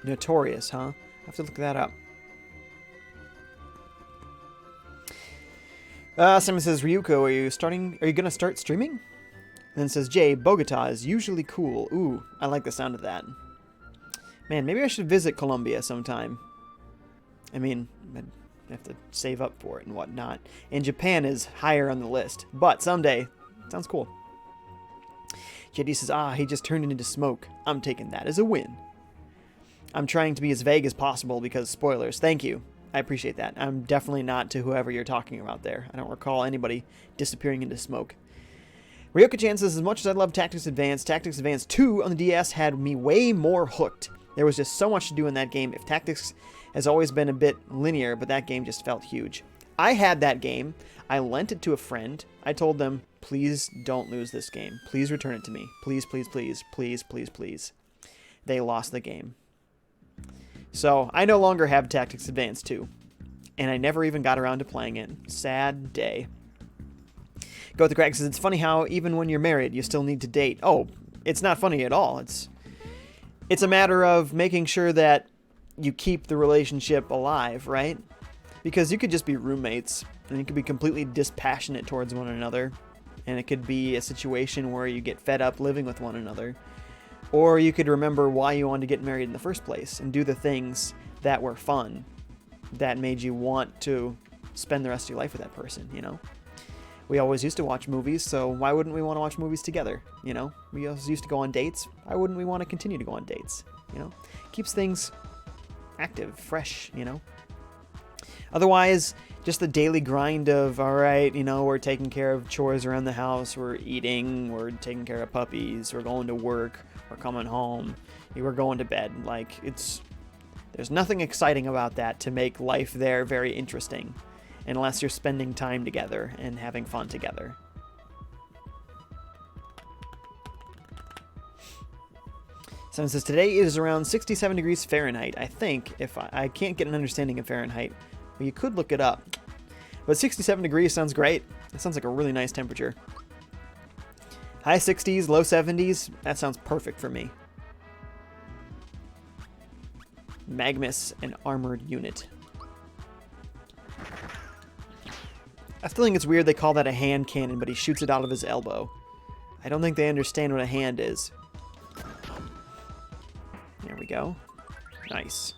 Notorious, huh? I have to look that up. Simon says, Ryuko, are you gonna start streaming? And then says, Jay, Bogota is usually cool. Ooh, I like the sound of that. Man, maybe I should visit Colombia sometime. I mean, I'd have to save up for it and whatnot. And Japan is higher on the list. But someday. Sounds cool. JD says, he just turned it into smoke. I'm taking that as a win. I'm trying to be as vague as possible because spoilers. Thank you. I appreciate that. I'm definitely not to whoever you're talking about there. I don't recall anybody disappearing into smoke. Ryoka-chan says, as much as I love Tactics Advance 2 on the DS had me way more hooked. There was just so much to do in that game. If Tactics has always been a bit linear, but that game just felt huge. I had that game. I lent it to a friend. I told them, please don't lose this game. Please return it to me. Please, please, please, please, please, please. They lost the game. So, I no longer have Tactics Advance 2. And I never even got around to playing it. Sad day. Go with the Crack says, it's funny how even when you're married, you still need to date. Oh, it's not funny at all. It's a matter of making sure that you keep the relationship alive, right? Because you could just be roommates, and you could be completely dispassionate towards one another. And it could be a situation where you get fed up living with one another. Or you could remember why you wanted to get married in the first place and do the things that were fun, that made you want to spend the rest of your life with that person, you know? We always used to watch movies, so why wouldn't we want to watch movies together, you know? We also used to go on dates. Why wouldn't we want to continue to go on dates, you know? Keeps things active, fresh, you know? Otherwise, just the daily grind of, all right, you know, we're taking care of chores around the house, we're eating, we're taking care of puppies, we're going to work, we're coming home, we're going to bed. Like, there's nothing exciting about that to make life there very interesting, unless you're spending time together and having fun together. Someone says, today is around 67 degrees Fahrenheit, I think. If I can't get an understanding of Fahrenheit, well, you could look it up. But 67 degrees sounds great. It sounds like a really nice temperature. High 60s, low 70s, that sounds perfect for me. Magnus, an armored unit. I still think it's weird they call that a hand cannon, but he shoots it out of his elbow. I don't think they understand what a hand is. There we go. Nice.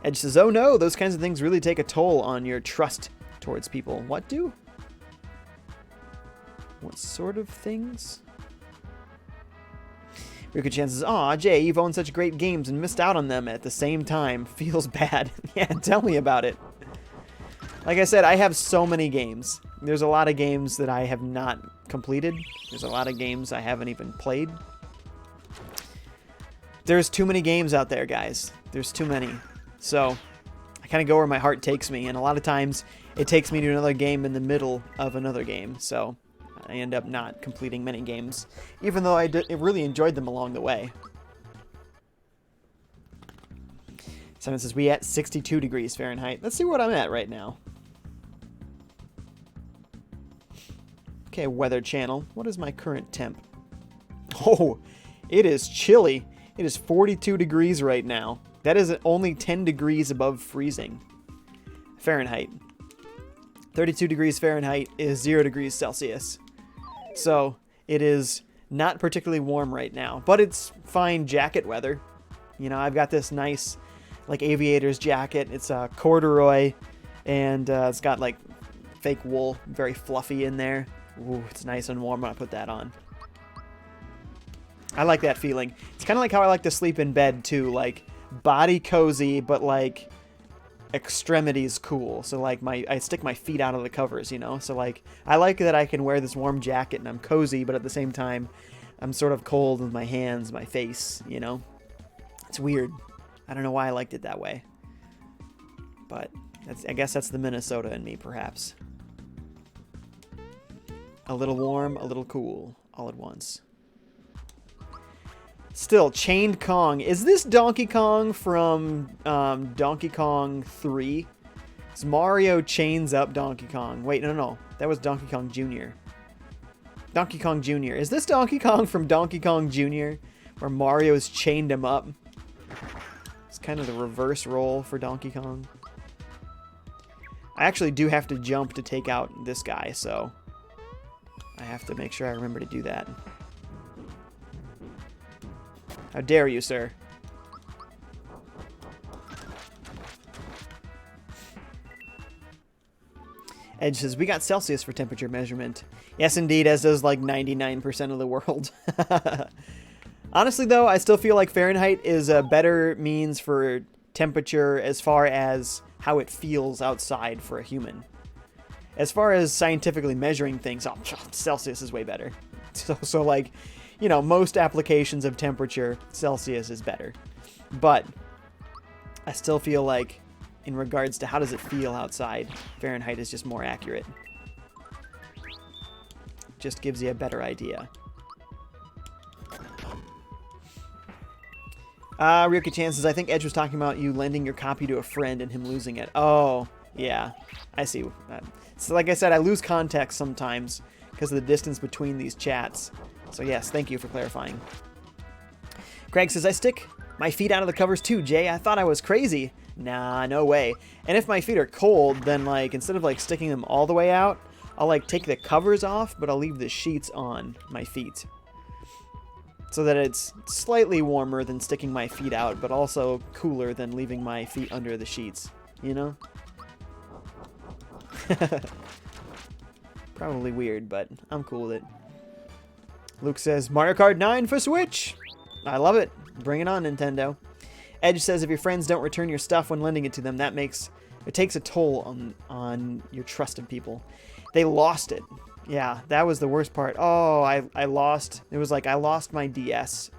Edge says, oh no, those kinds of things really take a toll on your trust towards people. What do? What sort of things? Rika Chan says, aw, Jay, you've owned such great games and missed out on them at the same time. Feels bad. Yeah, tell me about it. Like I said, I have so many games. There's a lot of games that I have not completed. There's a lot of games I haven't even played. There's too many games out there, guys. There's too many. So I kind of go where my heart takes me, and a lot of times it takes me to another game in the middle of another game. So I end up not completing many games, even though I really enjoyed them along the way. Simon says, we at 62 degrees Fahrenheit. Let's see what I'm at right now. Okay, Weather Channel. What is my current temp? Oh, it is chilly. It is 42 degrees right now. That is only 10 degrees above freezing. Fahrenheit. 32 degrees Fahrenheit is 0 degrees Celsius. So it is not particularly warm right now, but it's fine jacket weather. You know, I've got this nice, like, aviator's jacket. It's corduroy, and it's got, like, fake wool, very fluffy in there. Ooh, it's nice and warm when I put that on. I like that feeling. It's kind of like how I like to sleep in bed, too. Like, body cozy, but, like, extremities cool. So, like, I stick my feet out of the covers, you know? So, like, I like that I can wear this warm jacket and I'm cozy, but at the same time, I'm sort of cold with my hands, my face, you know? It's weird. I don't know why I liked it that way. But I guess that's the Minnesota in me, perhaps. A little warm, a little cool, all at once. Still, Chained Kong. Is this Donkey Kong from Donkey Kong 3? Because Mario chains up Donkey Kong. Wait, no. That was Donkey Kong Jr. Donkey Kong Jr. Is this Donkey Kong from Donkey Kong Jr.? Where Mario's chained him up? It's kind of the reverse role for Donkey Kong. I actually do have to jump to take out this guy, so I have to make sure I remember to do that. How dare you, sir? Edge says, we got Celsius for temperature measurement. Yes, indeed, as does like 99% of the world. Honestly, though, I still feel like Fahrenheit is a better means for temperature as far as how it feels outside for a human. As far as scientifically measuring things, oh, Celsius is way better. So like, you know, most applications of temperature, Celsius is better. But I still feel like, in regards to how does it feel outside, Fahrenheit is just more accurate. Just gives you a better idea. Ryoki Chan says, I think Edge was talking about you lending your copy to a friend and him losing it. Oh, yeah. I see. So like I said, I lose context sometimes because of the distance between these chats. So yes, thank you for clarifying. Craig says, I stick my feet out of the covers too, Jay. I thought I was crazy. Nah, no way. And if my feet are cold, then like instead of like sticking them all the way out, I'll like take the covers off, but I'll leave the sheets on my feet. So that it's slightly warmer than sticking my feet out, but also cooler than leaving my feet under the sheets. You know? Probably weird, but I'm cool with it. Luke says, Mario Kart 9 for Switch! I love it. Bring it on, Nintendo. Edge says, if your friends don't return your stuff when lending it to them, that makes It takes a toll on your trust of people. They lost it. Yeah, that was the worst part. Oh, I lost. It was like I lost my DS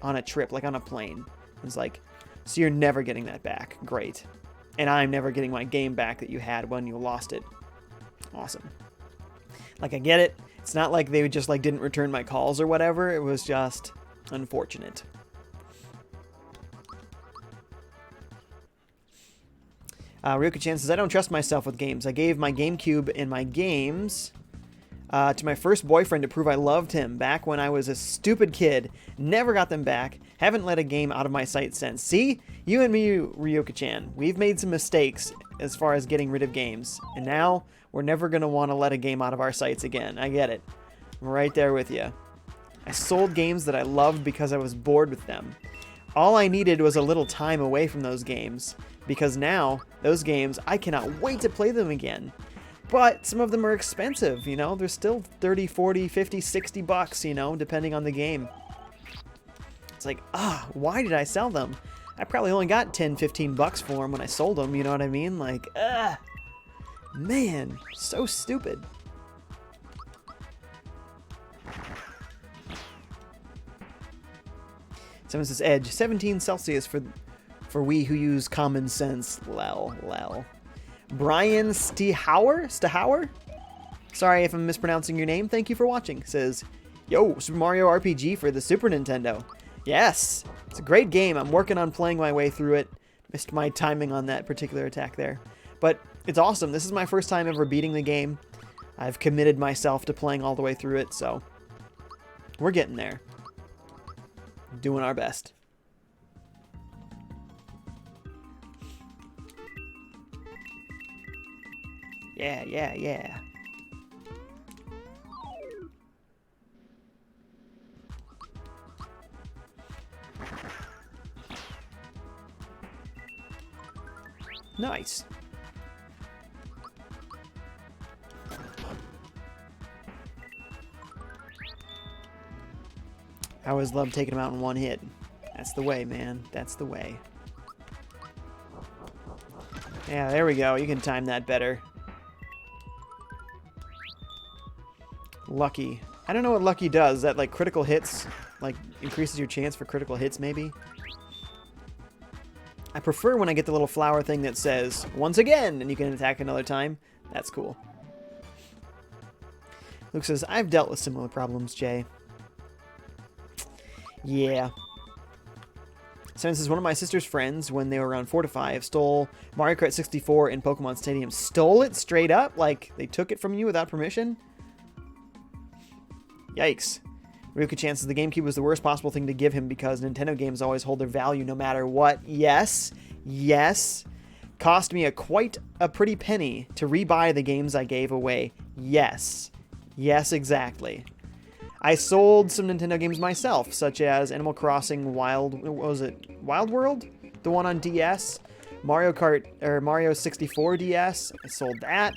on a trip, like on a plane. It was like, so you're never getting that back. Great. And I'm never getting my game back that you had when you lost it. Awesome. Like, I get it. It's not like they just like didn't return my calls or whatever. It was just unfortunate. Ryuka-chan says, I don't trust myself with games. I gave my GameCube and my games to my first boyfriend to prove I loved him back when I was a stupid kid. Never got them back. Haven't let a game out of my sight since. See? You and me, Ryuka-chan. We've made some mistakes as far as getting rid of games. And now we're never going to want to let a game out of our sights again. I get it. I'm right there with you. I sold games that I loved because I was bored with them. All I needed was a little time away from those games. Because now, those games, I cannot wait to play them again. But some of them are expensive, you know? They're still 30, 40, 50, 60 bucks, you know, depending on the game. It's like, why did I sell them? I probably only got 10, 15 bucks for them when I sold them, you know what I mean? Like, man, so stupid. Someone says, Edge, 17 Celsius for we who use common sense. Lel. Brian Stahauer? Sorry if I'm mispronouncing your name. Thank you for watching. Says, yo, Super Mario RPG for the Super Nintendo. Yes, it's a great game. I'm working on playing my way through it. Missed my timing on that particular attack there. But it's awesome. This is my first time ever beating the game. I've committed myself to playing all the way through it, so we're getting there. Doing our best. Yeah. Nice. I always love taking them out in one hit. That's the way, man. That's the way. Yeah, there we go. You can time that better. Lucky. I don't know what Lucky does. That, like, critical hits, like, increases your chance for critical hits, maybe? I prefer when I get the little flower thing that says, once again, and you can attack another time. That's cool. Luke says, I've dealt with similar problems, Jay. Yeah. Simon says, one of my sister's friends, when they were around 4 to 5, stole Mario Kart 64 in Pokemon Stadium. Stole it straight up? Like, they took it from you without permission? Yikes. Ryuka-chan says the GameCube was the worst possible thing to give him because Nintendo games always hold their value no matter what. Yes. Cost me quite a pretty penny to rebuy the games I gave away. Yes, exactly. I sold some Nintendo games myself, such as Animal Crossing Wild World? The one on DS? Mario 64 DS. I sold that.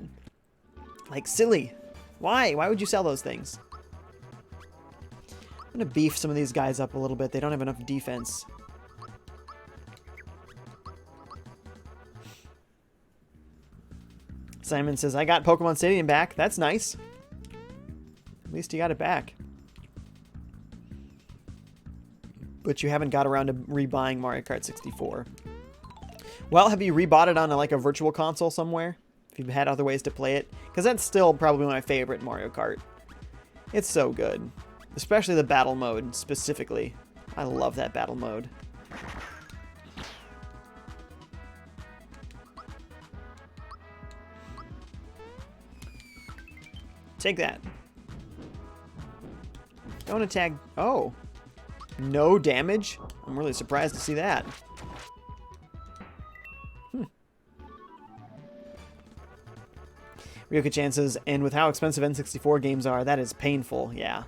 Like, silly. Why? Why would you sell those things? I'm going to beef some of these guys up a little bit. They don't have enough defense. Simon says, I got Pokemon Stadium back. That's nice. At least you got it back. But you haven't got around to rebuying Mario Kart 64. Well, have you rebought it on like a virtual console somewhere? If you've had other ways to play it? Because that's still probably my favorite Mario Kart. It's so good. Especially the battle mode, specifically. I love that battle mode. Take that. Don't attack. Oh. No damage? I'm really surprised to see that. Ryuka-chan says, and with how expensive N64 games are, that is painful. Yeah.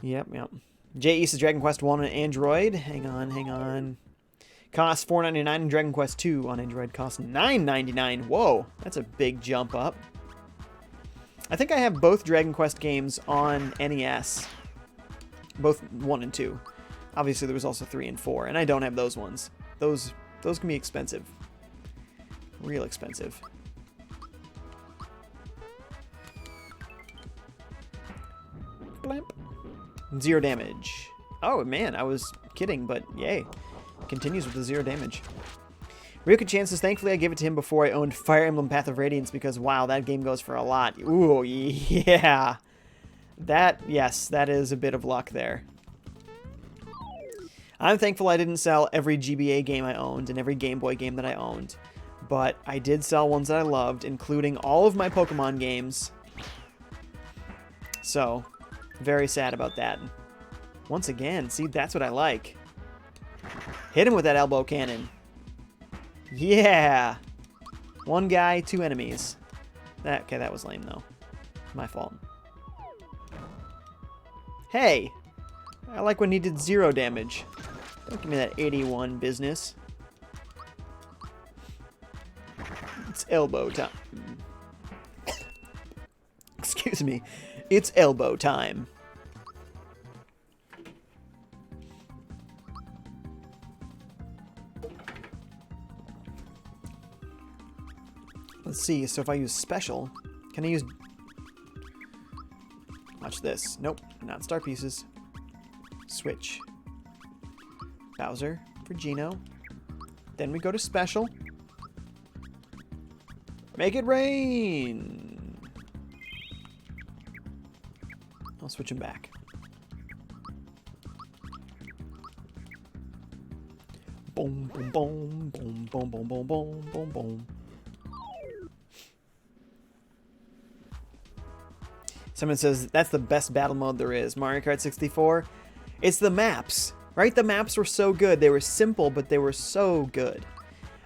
Yep. J.E. says Dragon Quest 1 on Android. Hang on. Costs $4.99 and Dragon Quest 2 on Android costs $9.99. Whoa, that's a big jump up. I think I have both Dragon Quest games on NES. Both 1 and 2. Obviously, there was also 3 and 4, and I don't have those ones. Those can be expensive. Real expensive. Blimp. 0 damage. Oh, man, I was kidding, but yay. Continues with the 0 damage. Ryuka chances, thankfully I gave it to him before I owned Fire Emblem Path of Radiance because, wow, that game goes for a lot. Ooh, yeah. Yes, that is a bit of luck there. I'm thankful I didn't sell every GBA game I owned and every Game Boy game that I owned. But I did sell ones that I loved, including all of my Pokemon games. So, very sad about that. Once again, see, that's what I like. Hit him with that elbow cannon. Yeah! 1 guy, 2 enemies. Okay, that was lame, though. My fault. Hey! I like when he did 0 damage. Don't give me that 81 business. It's elbow time. Excuse me. It's elbow time. Let's see, so if I use special, can I use... Watch this. Nope, not star pieces. Switch. Bowser for Geno. Then we go to special. Make it rain! I'll switch him back. Boom, boom, boom, boom, boom, boom, boom, boom, boom, boom. Someone says, that's the best battle mode there is. Mario Kart 64? It's the maps, right? The maps were so good. They were simple, but they were so good.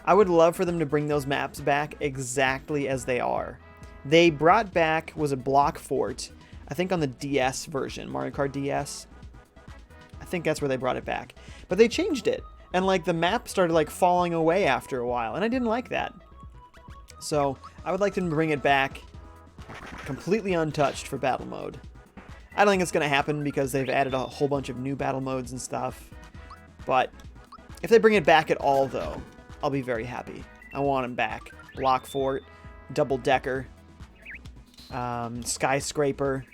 I would love for them to bring those maps back exactly as they are. They brought back, was it Block Fort? I think on the DS version, Mario Kart DS. I think that's where they brought it back. But they changed it. And like the map started like falling away after a while. And I didn't like that. So I would like them to bring it back completely untouched for battle mode. I don't think it's going to happen because they've added a whole bunch of new battle modes and stuff. But if they bring it back at all, though, I'll be very happy. I want them back. Block Fort, Double Decker, Skyscraper,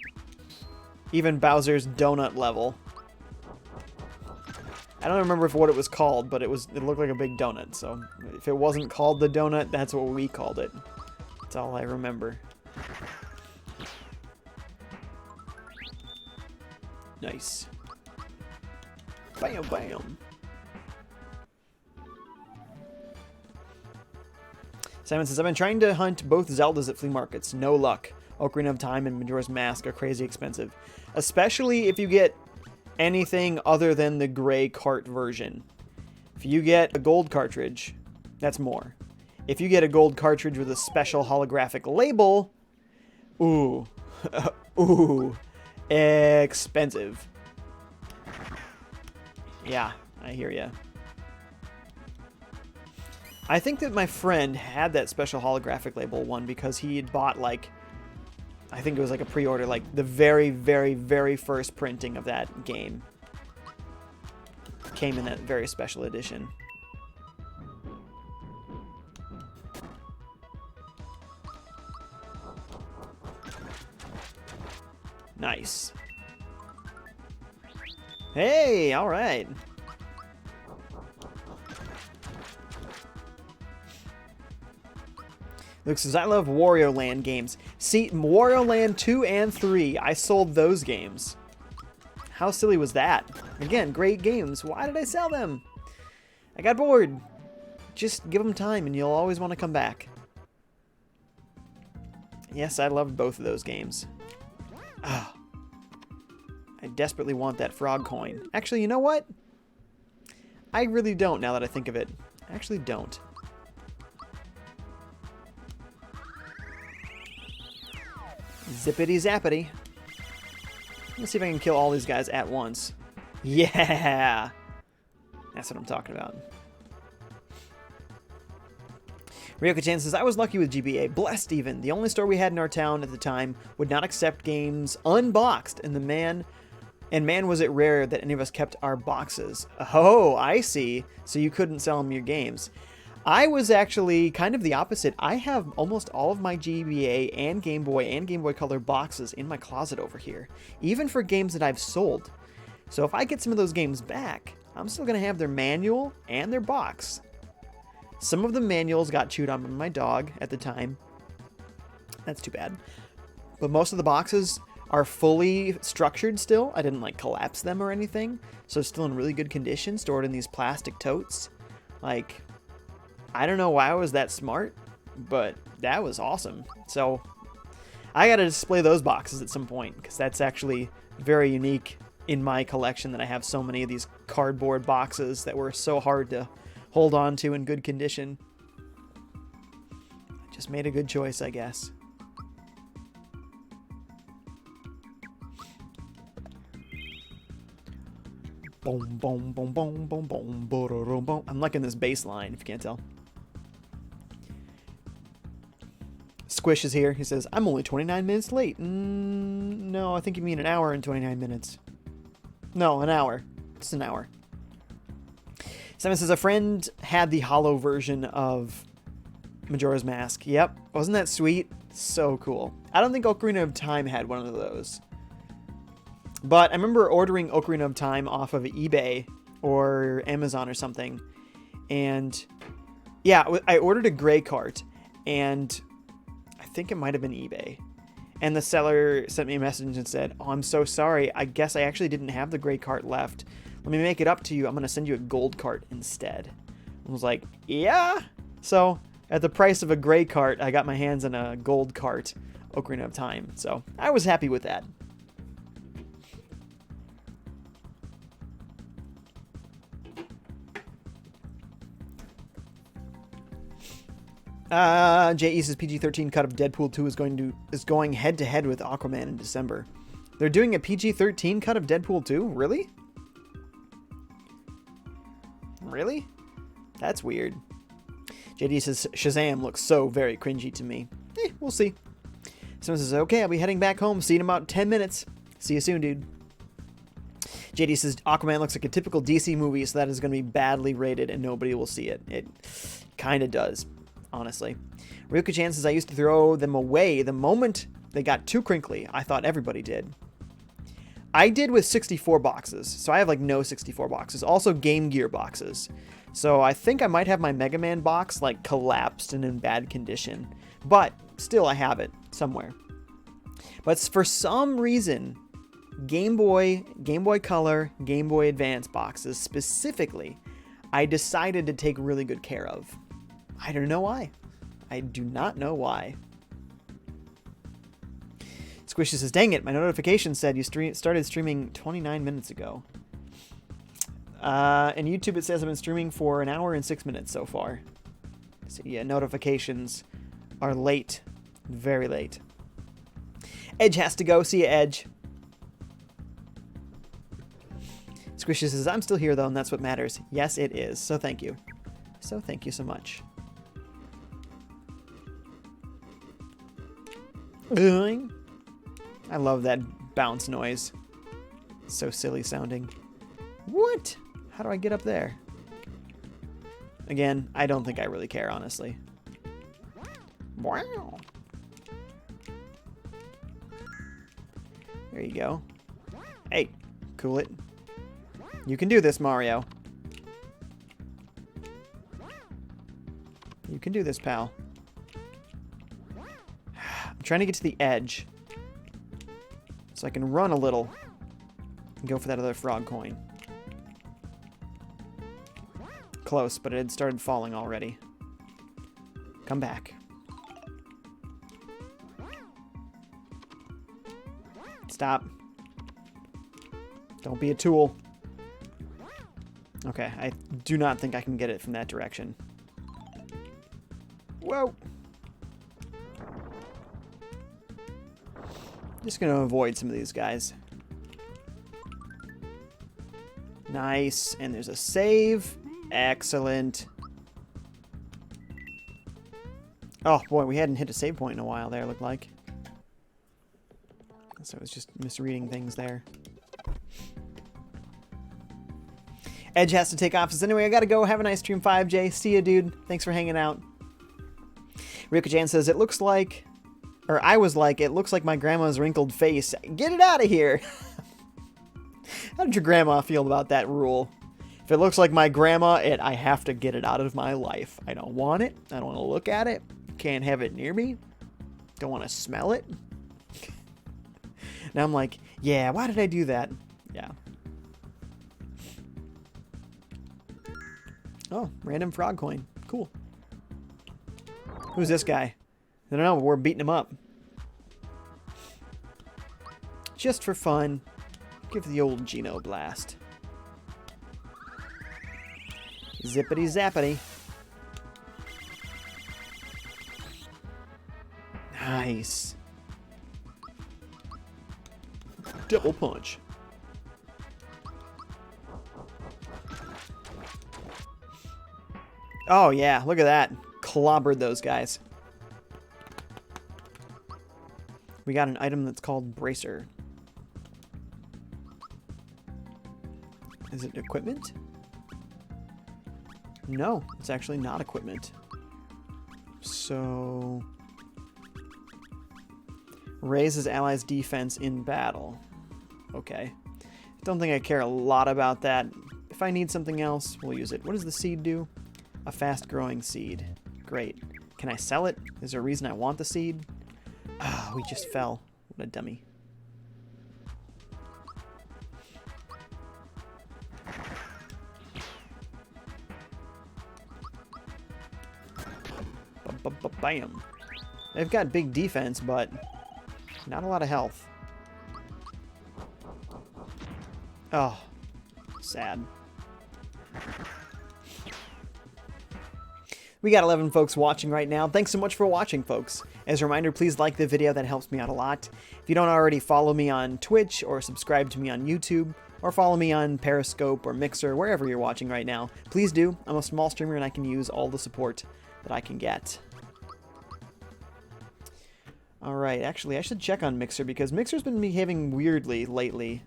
even Bowser's Donut level. I don't remember what it was called, but it looked like a big donut. So if it wasn't called the donut, that's what we called it. That's all I remember. Nice. Bam, bam. Simon says, I've been trying to hunt both Zeldas at flea markets. No luck. Ocarina of Time and Majora's Mask are crazy expensive. Especially if you get anything other than the gray cart version. If you get a gold cartridge, that's more. If you get a gold cartridge with a special holographic label, ooh. Ooh. Expensive. Yeah, I hear ya. I think that my friend had that special holographic label one because he had bought like, I think it was like a pre-order, like the very, very, very first printing of that game came in that very special edition. Nice. Hey, all right. Luke says, I love Wario Land games. See, Wario Land 2 and 3, I sold those games. How silly was that? Again, great games. Why did I sell them? I got bored. Just give them time and you'll always want to come back. Yes, I loved both of those games. Ah. I desperately want that frog coin. Actually, you know what? I really don't now that I think of it. I actually don't. Zippity zappity. Let's see if I can kill all these guys at once. Yeah! That's what I'm talking about. Ryoka-chan says, I was lucky with GBA. Blessed even. The only store we had in our town at the time would not accept games unboxed, and man was it rare that any of us kept our boxes. Oh, I see. So you couldn't sell them your games. I was actually kind of the opposite. I have almost all of my GBA and Game Boy Color boxes in my closet over here, even for games that I've sold. So if I get some of those games back, I'm still going to have their manual and their box. Some of the manuals got chewed on by my dog at the time. That's too bad. But most of the boxes are fully structured still. I didn't like collapse them or anything. So still in really good condition, stored in these plastic totes. Like, I don't know why I was that smart, but that was awesome. So I got to display those boxes at some point, because that's actually very unique in my collection, that I have so many of these cardboard boxes that were so hard to hold on to in good condition. I just made a good choice, I guess. Boom, boom, boom, boom, boom, boom, boom, boom. I'm liking this bass line, if you can't tell. Squish is here. He says, I'm only 29 minutes late. No, I think you mean an hour and 29 minutes. No, an hour. It's an hour. Simon says, a friend had the hollow version of Majora's Mask. Yep. Wasn't that sweet? So cool. I don't think Ocarina of Time had one of those. But I remember ordering Ocarina of Time off of eBay or Amazon or something. And yeah, I ordered a gray cart, and I think it might have been eBay. And the seller sent me a message and said, oh, I'm so sorry. I guess I actually didn't have the gray cart left. Let me make it up to you. I'm going to send you a gold cart instead. I was like, yeah. So at the price of a gray cart, I got my hands on a gold cart Ocarina of Time. So I was happy with that. J.E. says PG-13 cut of Deadpool 2 is going head to head with Aquaman in December. They're doing a PG-13 cut of Deadpool 2? Really? Really? That's weird. JD says Shazam looks so very cringy to me. We'll see. Someone says, okay, I'll be heading back home. See you in about 10 minutes. See you soon, dude. JD says Aquaman looks like a typical DC movie, so that is going to be badly rated and nobody will see it. It kind of does. Honestly. Ryuka-chan says, I used to throw them away the moment they got too crinkly. I thought everybody did. I did with 64 boxes. So I have like no 64 boxes. Also Game Gear boxes. So I think I might have my Mega Man box like collapsed and in bad condition. But still I have it somewhere. But for some reason, Game Boy Color, Game Boy Advance boxes specifically, I decided to take really good care of. I don't know why. I do not know why. Squishy says, dang it, my notification said you started streaming 29 minutes ago. And YouTube, it says I've been streaming for an hour and 6 minutes so far. So yeah, notifications are late. Very late. Edge has to go. See you, Edge. Squishy says, I'm still here though, and that's what matters. Yes, it is. So thank you. So thank you so much. I love that bounce noise. So silly sounding. What? How do I get up there? Again, I don't think I really care, honestly. Wow. There you go. Hey, cool it. You can do this, Mario. You can do this, pal. I'm trying to get to the edge so I can run a little and go for that other frog coin. Close, but it had started falling already. Come back. Stop. Don't be a tool. Okay, I do not think I can get it from that direction. Whoa! Just gonna avoid some of these guys. Nice, and there's a save. Excellent. Oh boy, we hadn't hit a save point in a while there, looked like. So it was just misreading things there. Edge has to take off. So anyway, I gotta go. Have a nice stream, FiveJay. See ya, dude. Thanks for hanging out. Ryuka-chan says, it looks like, or I was like, it looks like my grandma's wrinkled face. Get it out of here. How did your grandma feel about that rule? If it looks like my grandma, I have to get it out of my life. I don't want it. I don't want to look at it. Can't have it near me. Don't want to smell it. Now I'm like, yeah, why did I do that? Yeah. Oh, random frog coin. Cool. Who's this guy? I don't know, but we're beating him up. Just for fun, give the old Geno blast. Zippity zappity. Nice. Double punch. Oh yeah, look at that. Clobbered those guys. We got an item that's called Bracer. Is it equipment? No, it's actually not equipment. So... raises allies' defense in battle. Okay. Don't think I care a lot about that. If I need something else, we'll use it. What does the seed do? A fast-growing seed. Great. Can I sell it? Is there a reason I want the seed? Ah, we just fell. What a dummy. Bam. They've got big defense, but not a lot of health. Oh, sad. We got 11 folks watching right now. Thanks so much for watching, folks. As a reminder, please like the video. That helps me out a lot. If you don't already follow me on Twitch or subscribe to me on YouTube or follow me on Periscope or Mixer, wherever you're watching right now, please do. I'm a small streamer and I can use all the support that I can get. Alright, actually, I should check on Mixer because Mixer's been behaving weirdly lately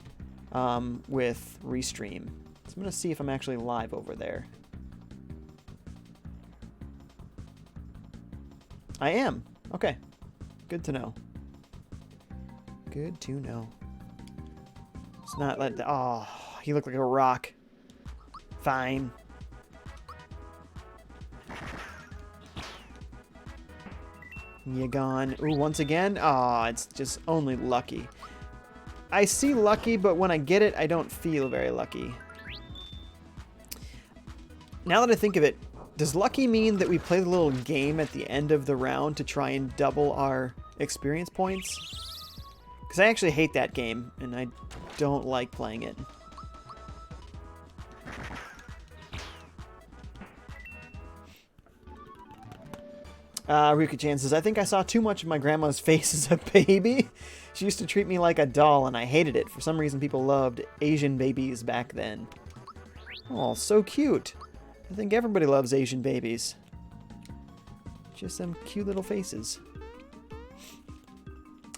with Restream. So I'm going to see if I'm actually live over there. I am. Okay. Good to know. Good to know. It's not like... oh, he looked like a rock. Fine. You gone. Ooh, once again? Aw, it's just only lucky. I see lucky, but when I get it, I don't feel very lucky. Now that I think of it, does lucky mean that we play the little game at the end of the round to try and double our experience points? Because I actually hate that game, and I don't like playing it. Ryuka-chan says, I think I saw too much of my grandma's face as a baby. She used to treat me like a doll, and I hated it. For some reason, people loved Asian babies back then. Oh, so cute. I think everybody loves Asian babies. Just some cute little faces.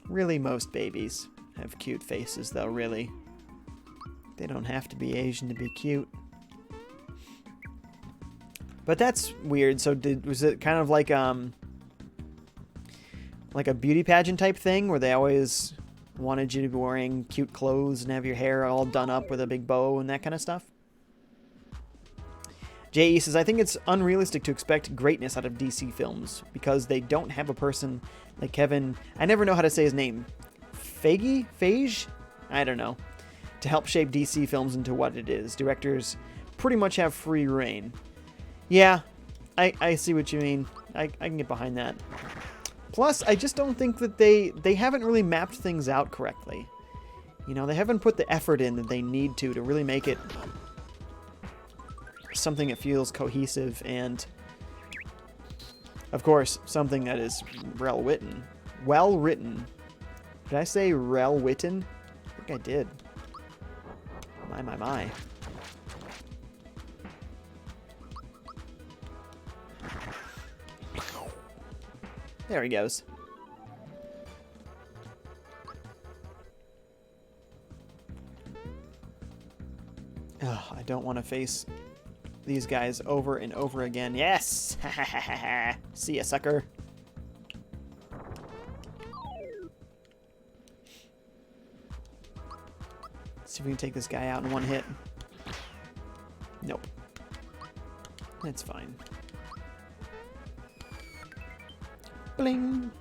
Really, most babies have cute faces, though, really. They don't have to be Asian to be cute. But that's weird. So was it kind of like a beauty pageant type thing where they always wanted you to be wearing cute clothes and have your hair all done up with a big bow and that kind of stuff? J.E. says, I think it's unrealistic to expect greatness out of DC films because they don't have a person like Kevin, I never know how to say his name, Feige? I don't know, to help shape DC films into what it is. Directors pretty much have free reign. Yeah, I see what you mean. I can get behind that. Plus, I just don't think that they haven't really mapped things out correctly. You know, they haven't put the effort in that they need to really make it something that feels cohesive and, of course, something that is well-written. Well-written. Did I say well-written? I think I did. My. There he goes. Oh, don't want to face these guys over and over again. Yes! See ya, sucker. See if we can take this guy out in one hit. Nope. That's fine. Bling!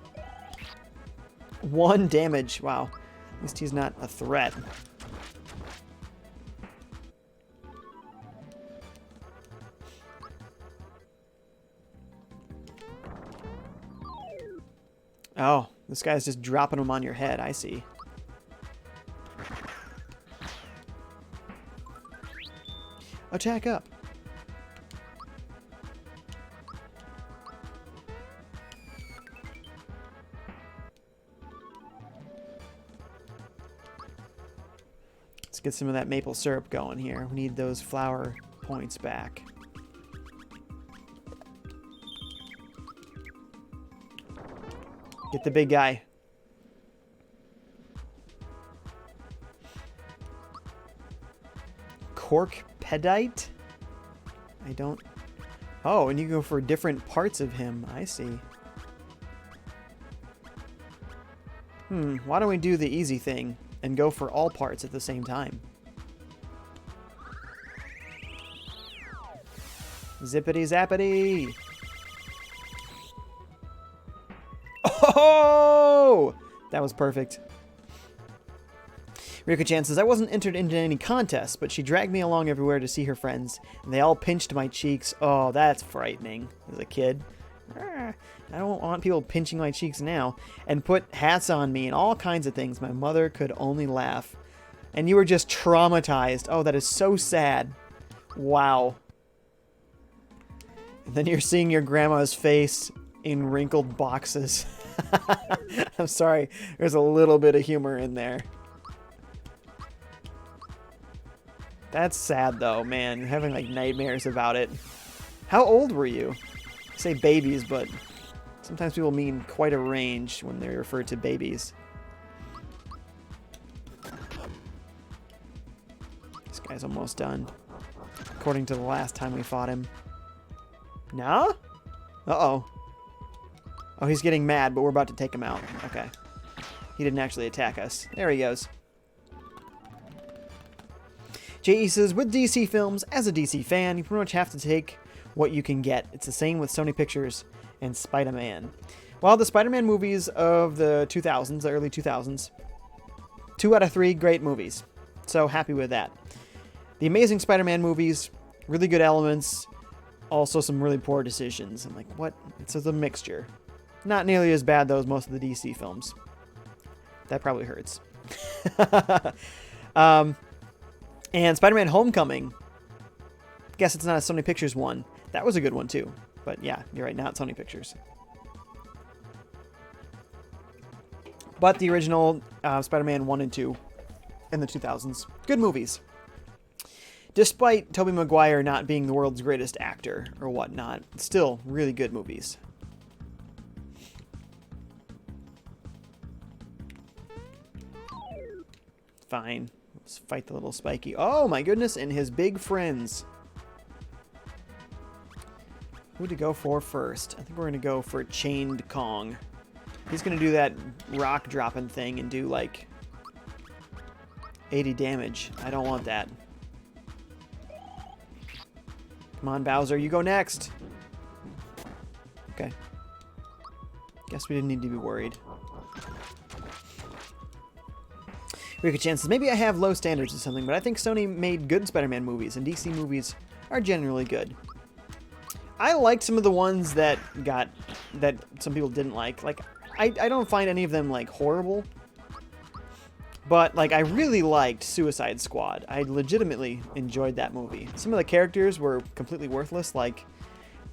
1 damage. Wow. At least he's not a threat. Oh, this guy's just dropping them on your head. I see. Attack up. Let's get some of that maple syrup going here. We need those flower points back. Get the big guy. Cork pedite? I don't... Oh, and you go for different parts of him. I see. Why don't we do the easy thing and go for all parts at the same time? Zippity zappity! Oh! That was perfect. Rika-chan says, I wasn't entered into any contests, but she dragged me along everywhere to see her friends, and they all pinched my cheeks. Oh, that's frightening as a kid. I don't want people pinching my cheeks now. And put hats on me and all kinds of things. My mother could only laugh. And you were just traumatized. Oh, that is so sad. Wow. And then you're seeing your grandma's face in wrinkled boxes. I'm sorry. There's a little bit of humor in there. That's sad, though, man. You're having, like, nightmares about it. How old were you? I say babies, but sometimes people mean quite a range when they refer to babies. This guy's almost done, according to the last time we fought him. No? Uh-oh. Oh, he's getting mad, but we're about to take him out. Okay. He didn't actually attack us. There he goes. J.E. says, with DC films, as a DC fan, you pretty much have to take what you can get. It's the same with Sony Pictures and Spider-Man. Well, the Spider-Man movies of the 2000s, the early 2000s, 2 out of 3 great movies. So happy with that. The Amazing Spider-Man movies, really good elements, also some really poor decisions. I'm like, what? It's a mixture. Not nearly as bad, though, as most of the DC films. That probably hurts. And Spider-Man Homecoming. Guess it's not a Sony Pictures one. That was a good one, too. But yeah, you're right. Now it's Sony Pictures. But the original Spider-Man 1 and 2 in the 2000s. Good movies. Despite Tobey Maguire not being the world's greatest actor or whatnot, still really good movies. Fine. Let's fight the little spiky. Oh my goodness, and his big friends. Who to go for first? I think we're going to go for Chained Kong. He's going to do that rock dropping thing and do like 80 damage. I don't want that. Come on, Bowser, you go next. Okay. Guess we didn't need to be worried. Rika-chan says, maybe I have low standards or something, but I think Sony made good Spider-Man movies, and DC movies are generally good. I liked some of the ones that some people didn't like. Like, I don't find any of them, like, horrible. But, like, I really liked Suicide Squad. I legitimately enjoyed that movie. Some of the characters were completely worthless. Like,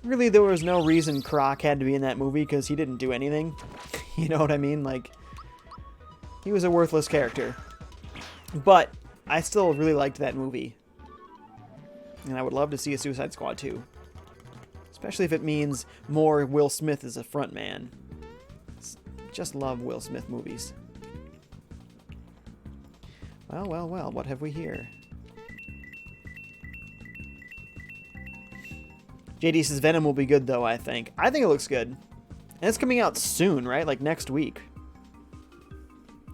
really, there was no reason Croc had to be in that movie because he didn't do anything. You know what I mean? Like, he was a worthless character. But I still really liked that movie. And I would love to see a Suicide Squad 2. Especially if it means more Will Smith as a frontman. Just love Will Smith movies. Well, well, well, what have we here? JD says Venom will be good, though, I think. I think it looks good. And it's coming out soon, right? Like next week.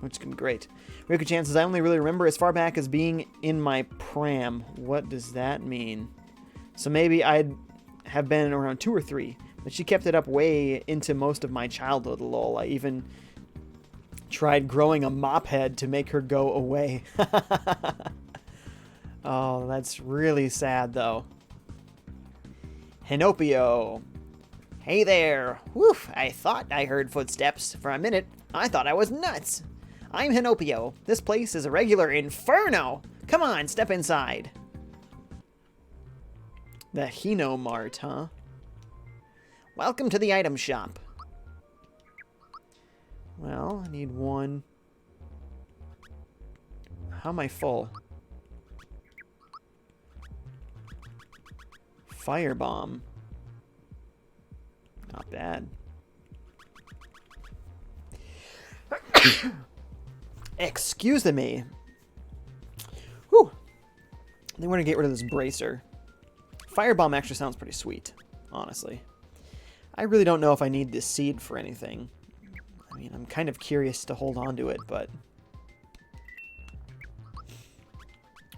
Which is going to be great. Ryoku Chan says, I only really remember as far back as being in my pram. What does that mean? So maybe I'd have been around 2 or 3. But she kept it up way into most of my childhood, lol. I even tried growing a mop head to make her go away. Oh, that's really sad, though. Henopio. Hey there. Woof, I thought I heard footsteps. For a minute, I thought I was nuts. I'm Henopio. This place is a regular inferno. Come on, step inside. The Hino Mart, huh? Welcome to the item shop. Well, I need 1. How am I full? Firebomb. Not bad. Excuse me. Whew. I think we're going to get rid of this bracer. Firebomb actually sounds pretty sweet, honestly. I really don't know if I need this seed for anything. I mean, I'm kind of curious to hold on to it, but...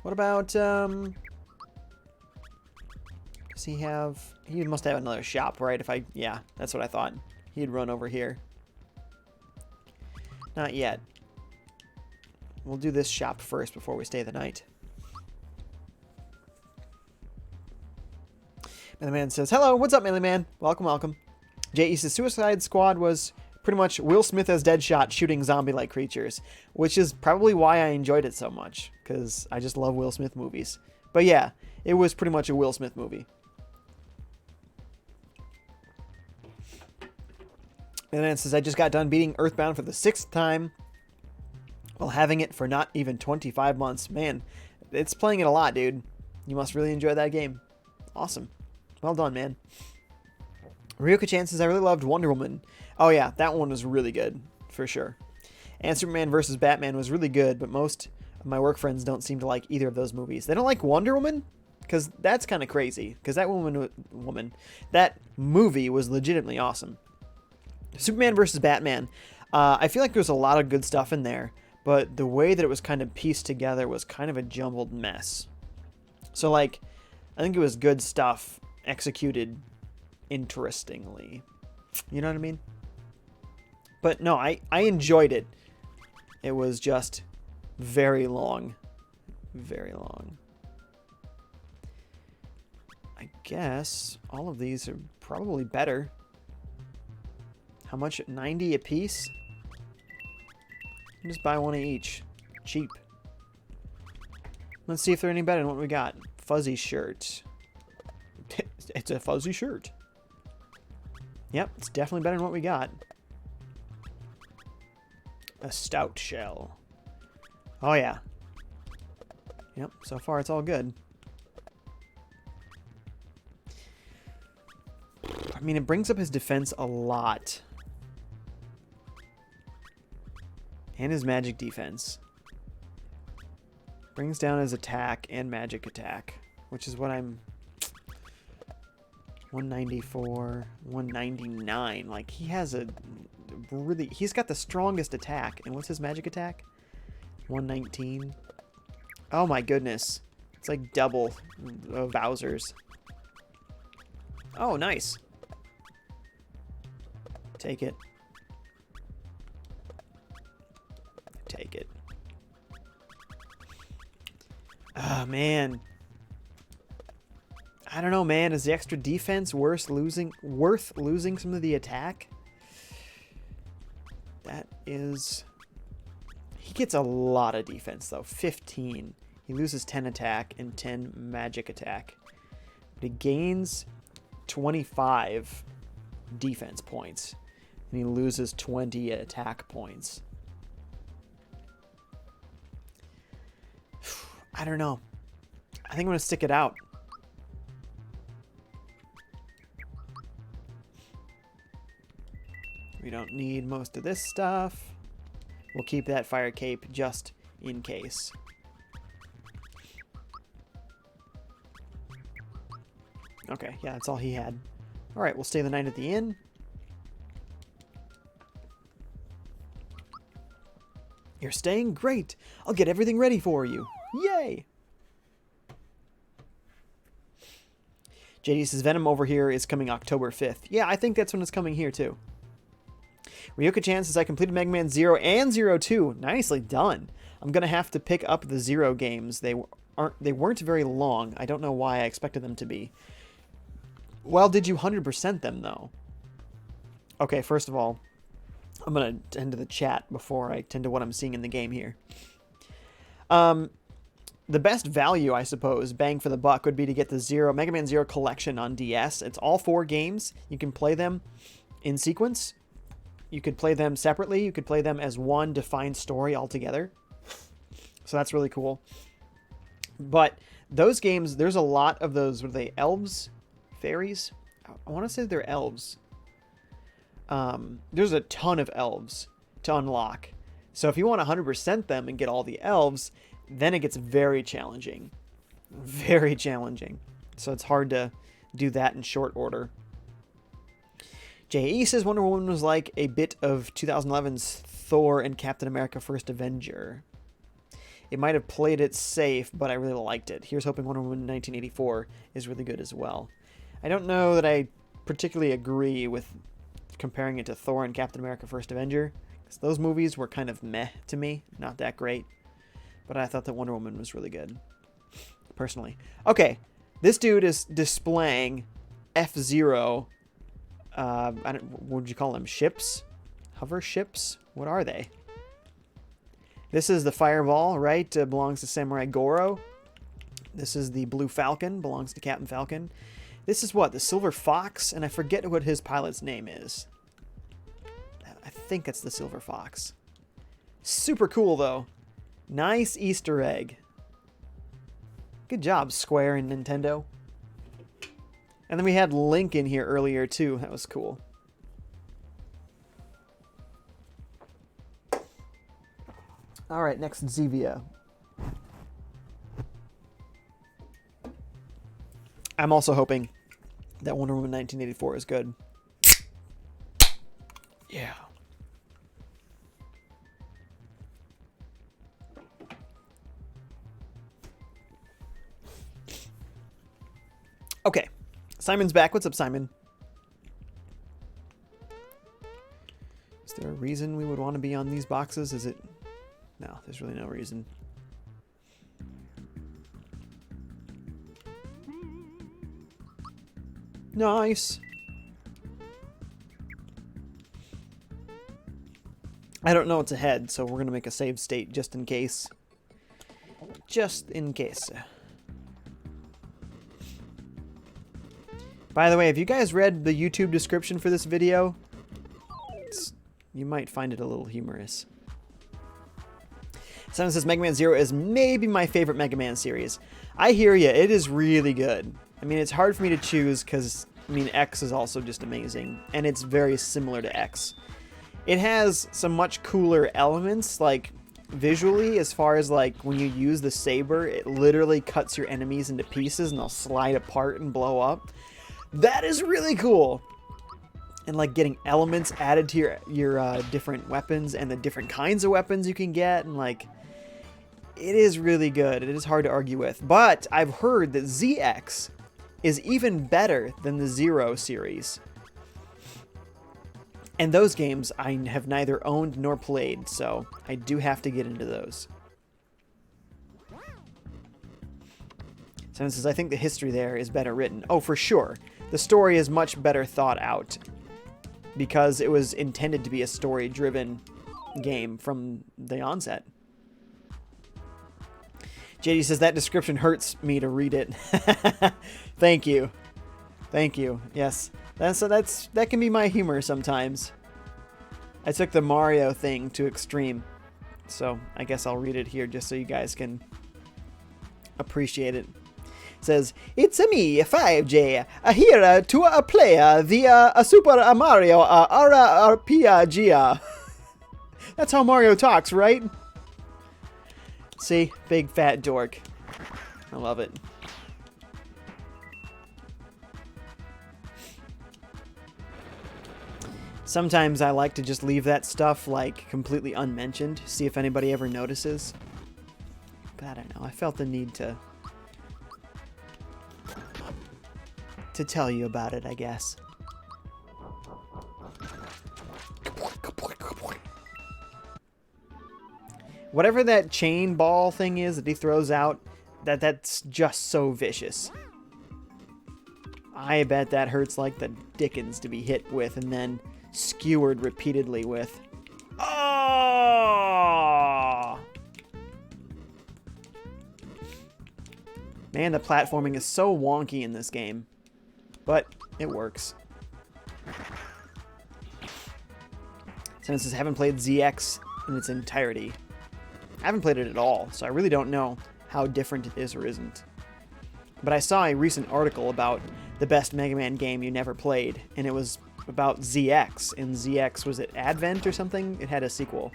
What about, does he have... He must have another shop, right? Yeah, that's what I thought. He'd run over here. Not yet. We'll do this shop first before we stay the night. Melee Man says, hello, what's up, Melee Man? Welcome, welcome. J.E. says, Suicide Squad was pretty much Will Smith as Deadshot shooting zombie-like creatures, which is probably why I enjoyed it so much, because I just love Will Smith movies. But yeah, it was pretty much a Will Smith movie. And then it says, I just got done beating Earthbound for the 6th time while having it for not even 25 months. Man, it's playing it a lot, dude. You must really enjoy that game. Awesome. Well done, man. Ryoku Chan says, I really loved Wonder Woman. Oh yeah, that one was really good, for sure. And Superman vs. Batman was really good, but most of my work friends don't seem to like either of those movies. They don't like Wonder Woman? Because that's kind of crazy. Because that that movie was legitimately awesome. Superman vs. Batman. I feel like there was a lot of good stuff in there, but the way that it was kind of pieced together was kind of a jumbled mess. So, like, I think it was good stuff executed interestingly. You know what I mean? But no, I enjoyed it. It was just very long. Very long. I guess all of these are probably better. How much? 90 a piece? Just buy one of each. Cheap. Let's see if they're any better than what we got. Fuzzy shirt. It's a fuzzy shirt. Yep, it's definitely better than what we got. A stout shell. Oh yeah. Yep, so far it's all good. I mean, it brings up his defense a lot. And his magic defense. Brings down his attack and magic attack, which is what I'm... 194, 199. Like, he has a really... He's got the strongest attack. And what's his magic attack? 119. Oh my goodness. It's like double Bowser's. Oh, nice. Take it. Take it. Oh, man. I don't know, man. Is the extra defense worth losing some of the attack? That is... He gets a lot of defense, though. 15. He loses 10 attack and 10 magic attack. But he gains 25 defense points. And he loses 20 attack points. I don't know. I think I'm going to stick it out. We don't need most of this stuff. We'll keep that fire cape just in case. Okay, yeah, that's all he had. All right, we'll stay the night at the inn. You're staying? Great. I'll get everything ready for you. Yay! JD says Venom over here is coming October 5th. Yeah, I think that's when it's coming here too. Ryoka-chan says I completed Mega Man 0 and 02. Nicely done. I'm going to have to pick up the 0 games. They weren't very long. I don't know why I expected them to be. Well, did you 100% them though? Okay, first of all, I'm going to tend to the chat before I tend to what I'm seeing in the game here. The best value, I suppose, bang for the buck, would be to get the Mega Man 0 collection on DS. It's all 4 games. You can play them in sequence. You could play them separately. You could play them as one defined story altogether. So that's really cool. But those games, there's a lot of those. Were they elves? Fairies? I want to say they're elves. There's a ton of elves to unlock. So if you want to 100% them and get all the elves, then it gets very challenging. Very challenging. So it's hard to do that in short order. J.E. says Wonder Woman was like a bit of 2011's Thor and Captain America First Avenger. It might have played it safe, but I really liked it. Here's hoping Wonder Woman 1984 is really good as well. I don't know that I particularly agree with comparing it to Thor and Captain America First Avenger, because those movies were kind of meh to me, not that great. But I thought that Wonder Woman was really good, personally. Okay, this dude is displaying F-Zero, what would you call them, ships? Hover ships? What are they? This is the Fireball, right? Belongs to Samurai Goro. This is the Blue Falcon, belongs to Captain Falcon. This is what? The Silver Fox? And I forget what his pilot's name is. I think it's the Silver Fox. Super cool, though. Nice Easter egg. Good job, Square and Nintendo. And then we had Link in here earlier, too. That was cool. All right, next, Zevia. I'm also hoping that Wonder Woman 1984 is good. Yeah. Okay. Simon's back. What's up, Simon? Is there a reason we would want to be on these boxes? Is it... No, there's really no reason. Nice. I don't know what's ahead, so we're going to make a save state just in case. Just in case. By the way, have you guys read the YouTube description for this video? You might find it a little humorous. Someone says Mega Man 0 is maybe my favorite Mega Man series. I hear ya, it is really good. I mean, it's hard for me to choose because, I mean, X is also just amazing. And it's very similar to X. It has some much cooler elements, like visually, as far as like when you use the saber, it literally cuts your enemies into pieces and they'll slide apart and blow up. That is really cool. And like getting elements added to your different weapons and the different kinds of weapons you can get, and like it is really good. It is hard to argue with. But I've heard that ZX is even better than the Zero series. And those games I have neither owned nor played, so I do have to get into those. Someone says, I think the history there is better written. Oh, for sure. The story is much better thought out because it was intended to be a story-driven game from the onset. JD says, that description hurts me to read it. Thank you. Thank you. Yes. That can be my humor sometimes. I took the Mario thing to extreme. So I guess I'll read it here just so you guys can appreciate it. It says, it's me, FiveJay, here to play the Super Mario RPG. That's how Mario talks, right? See? Big fat dork. I love it. Sometimes I like to just leave that stuff, like, completely unmentioned, see if anybody ever notices. But I don't know, I felt the need to tell you about it, I guess. Whatever that chain ball thing is that he throws out, that's just so vicious. I bet that hurts like the dickens to be hit with and then skewered repeatedly with. Oh! Man, the platforming is so wonky in this game. But it works. Since I haven't played ZX in its entirety. I haven't played it at all, so I really don't know how different it is or isn't. But I saw a recent article about the best Mega Man game you never played, and it was about ZX, and ZX, was it Advent or something? It had a sequel.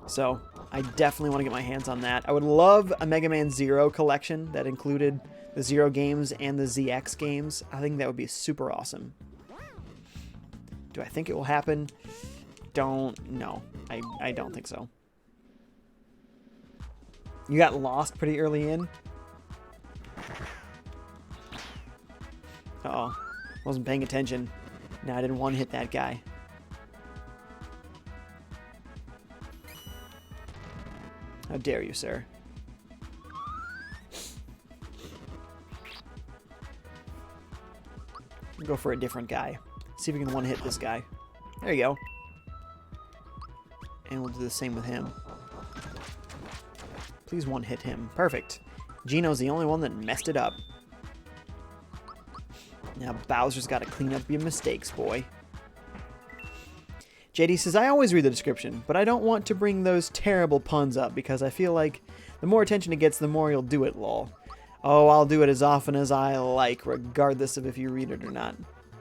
So, I definitely want to get my hands on that. I would love a Mega Man Zero collection that included the Zero games and the ZX games. I think that would be super awesome. Do I think it will happen? Don't know. I don't think so. You got lost pretty early in? Uh-oh. Wasn't paying attention. No, I didn't want to hit that guy. How dare you, sir? We'll go for a different guy. See if we can one-hit this guy. There you go. And we'll do the same with him. Please one-hit him. Perfect. Gino's the only one that messed it up. Now Bowser's got to clean up your mistakes, boy. JD says, I always read the description, but I don't want to bring those terrible puns up because I feel like the more attention it gets, the more you'll do it, lol. Oh, I'll do it as often as I like, regardless of if you read it or not.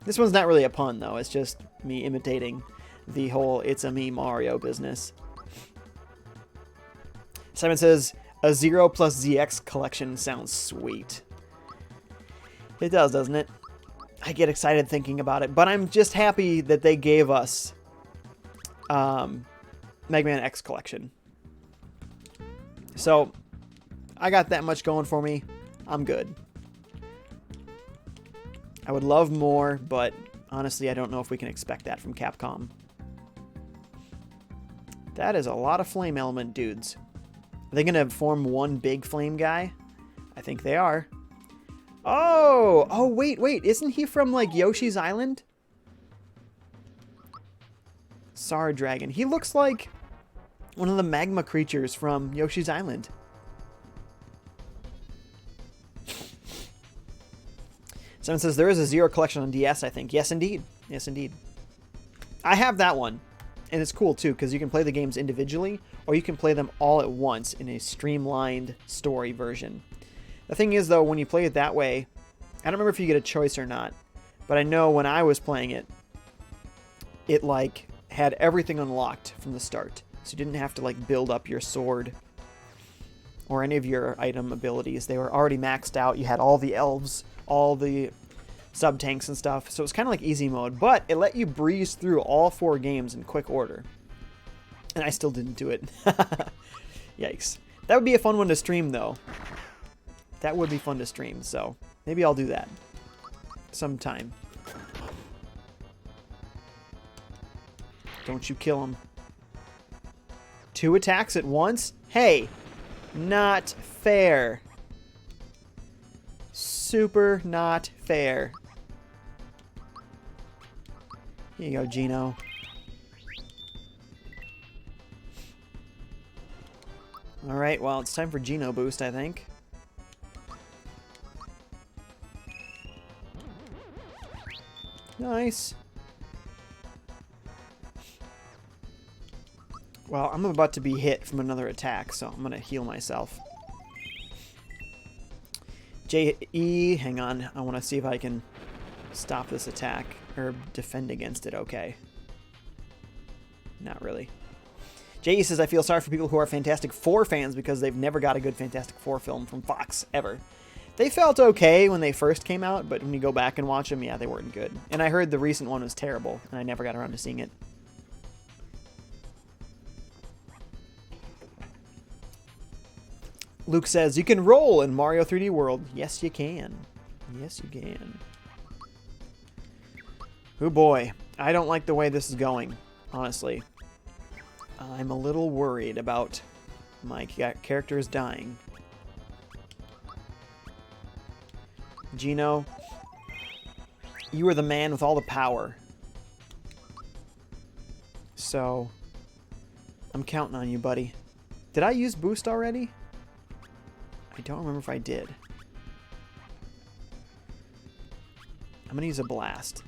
This one's not really a pun, though. It's just me imitating the whole It's a Me Mario business. Simon says, a Zero plus ZX collection sounds sweet. It does, doesn't it? I get excited thinking about it, but I'm just happy that they gave us Mega Man X collection. So, I got that much going for me. I'm good. I would love more, but honestly, I don't know if we can expect that from Capcom. That is a lot of flame element dudes. Are they going to form one big flame guy? I think they are. Oh! Oh, wait. Isn't he from, like, Yoshi's Island? Sar Dragon. He looks like one of the magma creatures from Yoshi's Island. Someone says, there is a Zero collection on DS, I think. Yes, indeed. Yes, indeed. I have that one. And it's cool, too, because you can play the games individually, or you can play them all at once in a streamlined story version. The thing is, though, when you play it that way, I don't remember if you get a choice or not, but I know when I was playing it, it, like, had everything unlocked from the start. So you didn't have to, like, build up your sword or any of your item abilities. They were already maxed out. You had all the elves, all the sub-tanks and stuff. So it was kind of like easy mode, but it let you breeze through all 4 games in quick order. And I still didn't do it. Yikes. That would be a fun one to stream, though. That would be fun to stream, so maybe I'll do that sometime. Don't you kill him. 2 attacks at once? Hey, not fair. Super not fair. Here you go, Gino. Alright, well, it's time for Gino boost, I think. Nice. Well, I'm about to be hit from another attack, so I'm going to heal myself. J-E, hang on. I want to see if I can stop this attack or defend against it. Okay. Not really. J.E. says, I feel sorry for people who are Fantastic Four fans because they've never got a good Fantastic Four film from Fox, ever. They felt okay when they first came out, but when you go back and watch them, yeah, they weren't good. And I heard the recent one was terrible, and I never got around to seeing it. Luke says, you can roll in Mario 3D World. Yes, you can. Yes, you can. Oh boy, I don't like the way this is going, honestly. I'm a little worried about my characters dying. Gino, you are the man with all the power. So, I'm counting on you, buddy. Did I use boost already? I don't remember if I did. I'm going to use a blast.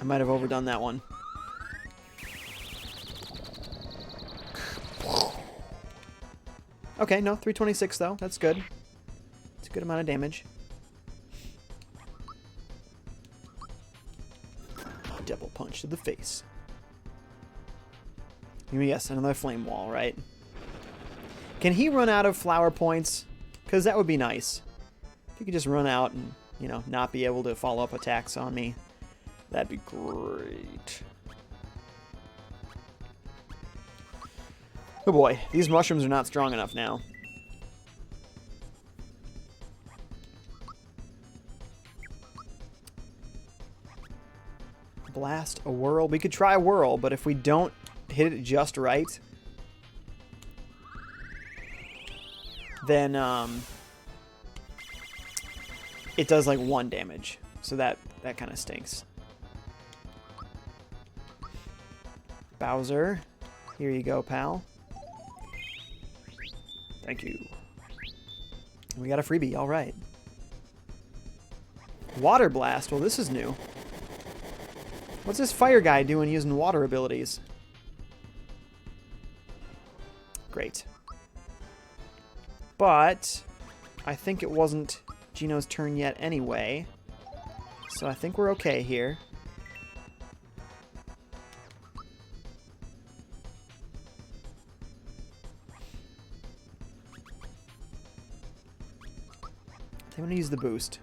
I might have overdone that one. Okay, no, 326 though. That's good. It's a good amount of damage. Double punch to the face. Yes, another flame wall, right? Can he run out of flower points? Because that would be nice. If he could just run out and, you know, not be able to follow up attacks on me. That'd be great. Oh boy, these mushrooms are not strong enough now. Blast a whirl. We could try a whirl, but if we don't hit it just right, then it does like 1 damage. So that kind of stinks. Bowser, here you go, pal. Thank you. We got a freebie, all right. Water Blast, well this is new. What's this fire guy doing using water abilities? Great. But I think it wasn't Gino's turn yet anyway. So I think we're okay here. I'm going to use the boost.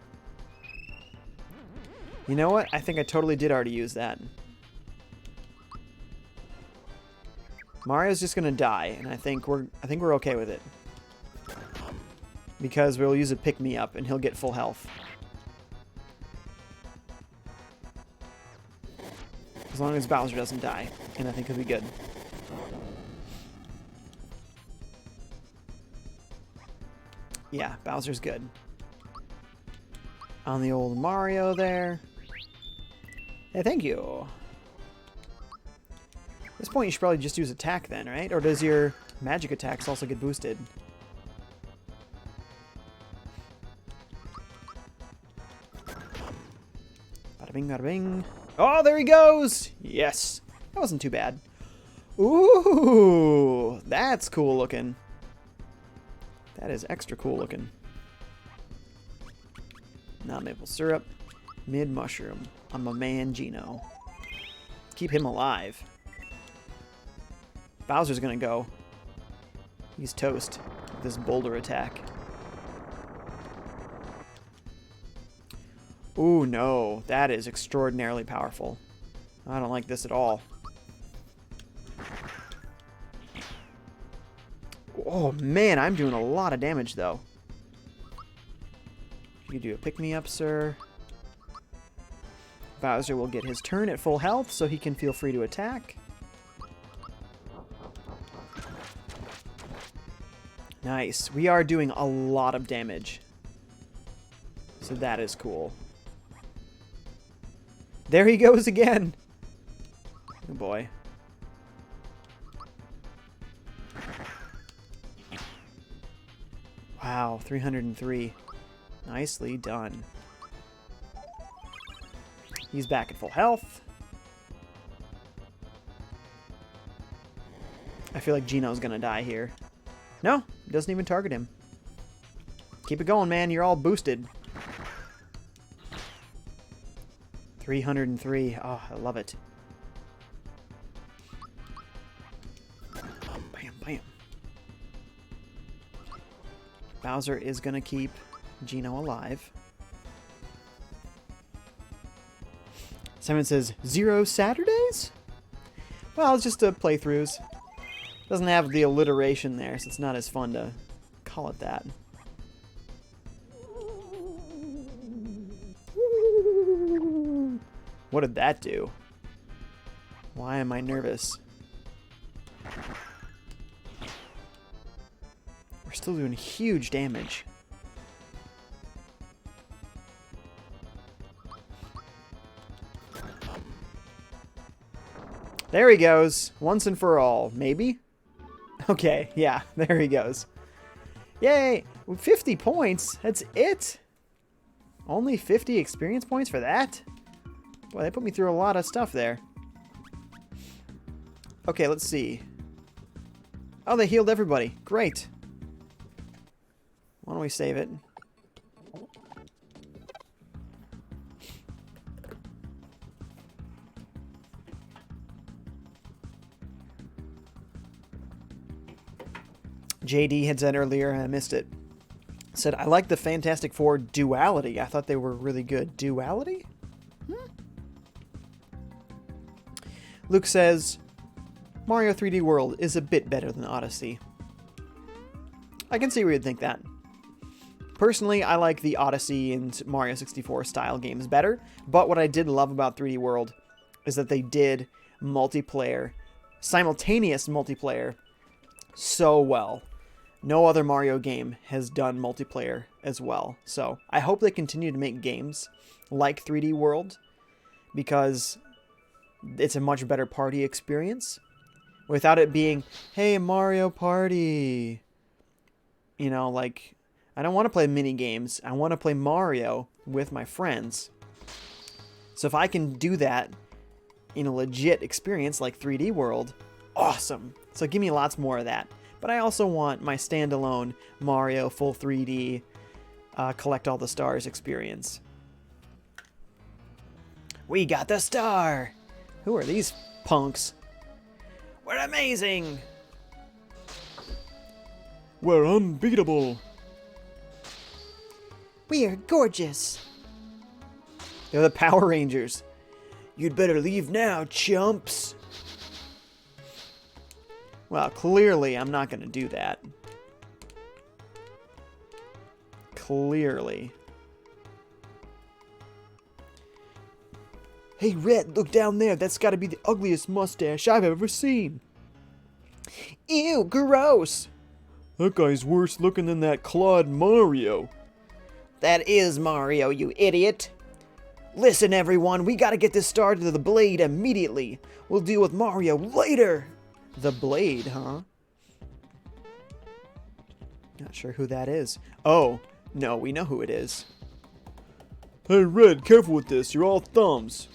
You know what? I think I totally did already use that. Mario's just going to die, and I think we're okay with it. Because we'll use a pick-me-up, and he'll get full health. As long as Bowser doesn't die, and I think he'll be good. Yeah, Bowser's good. On the old Mario there. Hey, thank you. At this point, you should probably just use attack then, right? Or does your magic attacks also get boosted? Bada bing, bada bing. Oh, there he goes! Yes. That wasn't too bad. Ooh, that's cool looking. That is extra cool looking. Not maple syrup. Mid mushroom. I'm a man, Gino. Keep him alive. Bowser's gonna go. He's toast with this boulder attack. Ooh, no. That is extraordinarily powerful. I don't like this at all. Oh, man, I'm doing a lot of damage, though. You can do a pick-me-up, sir. Bowser will get his turn at full health, so he can feel free to attack. Nice. We are doing a lot of damage. So that is cool. There he goes again. Oh boy. Wow, 303. Nicely done. He's back at full health. I feel like Gino's gonna die here. No, he doesn't even target him. Keep it going, man. You're all boosted. 303. Oh, I love it. Bam, bam. Bowser is going to keep Gino alive. Simon says, 0 Saturdays? Well, it's just playthroughs. Doesn't have the alliteration there, so it's not as fun to call it that. What did that do? Why am I nervous? We're still doing huge damage. There he goes. Once and for all. Maybe? Okay, yeah. There he goes. Yay! 50 points? That's it? Only 50 experience points for that? Boy, they put me through a lot of stuff there. Okay, let's see. Oh, they healed everybody. Great. Why don't we save it? JD had said earlier, and I missed it, said, I like the Fantastic Four duality. I thought they were really good. Duality? Luke says, Mario 3D World is a bit better than Odyssey. I can see where you'd think that. Personally, I like the Odyssey and Mario 64 style games better, but what I did love about 3D World is that they did multiplayer, simultaneous multiplayer, so well. No other Mario game has done multiplayer as well. So I hope they continue to make games like 3D World because it's a much better party experience without it being, hey, Mario Party. You know, like, I don't want to play mini games. I want to play Mario with my friends. So if I can do that in a legit experience like 3D World, awesome. So give me lots more of that. But I also want my standalone Mario full 3D collect all the stars experience. We got the star! Who are these punks? We're amazing! We're unbeatable! We are gorgeous! They're the Power Rangers. You'd better leave now, chumps! Well, clearly I'm not going to do that. Clearly. Hey, Red, look down there. That's got to be the ugliest mustache I've ever seen. Ew, gross. That guy's worse looking than that Claude Mario. That is Mario, you idiot. Listen, everyone, we got to get this star to the blade immediately. We'll deal with Mario later. The Blade, huh? Not sure who that is. Oh, no, we know who it is. Hey, Red, careful with this. You're all thumbs.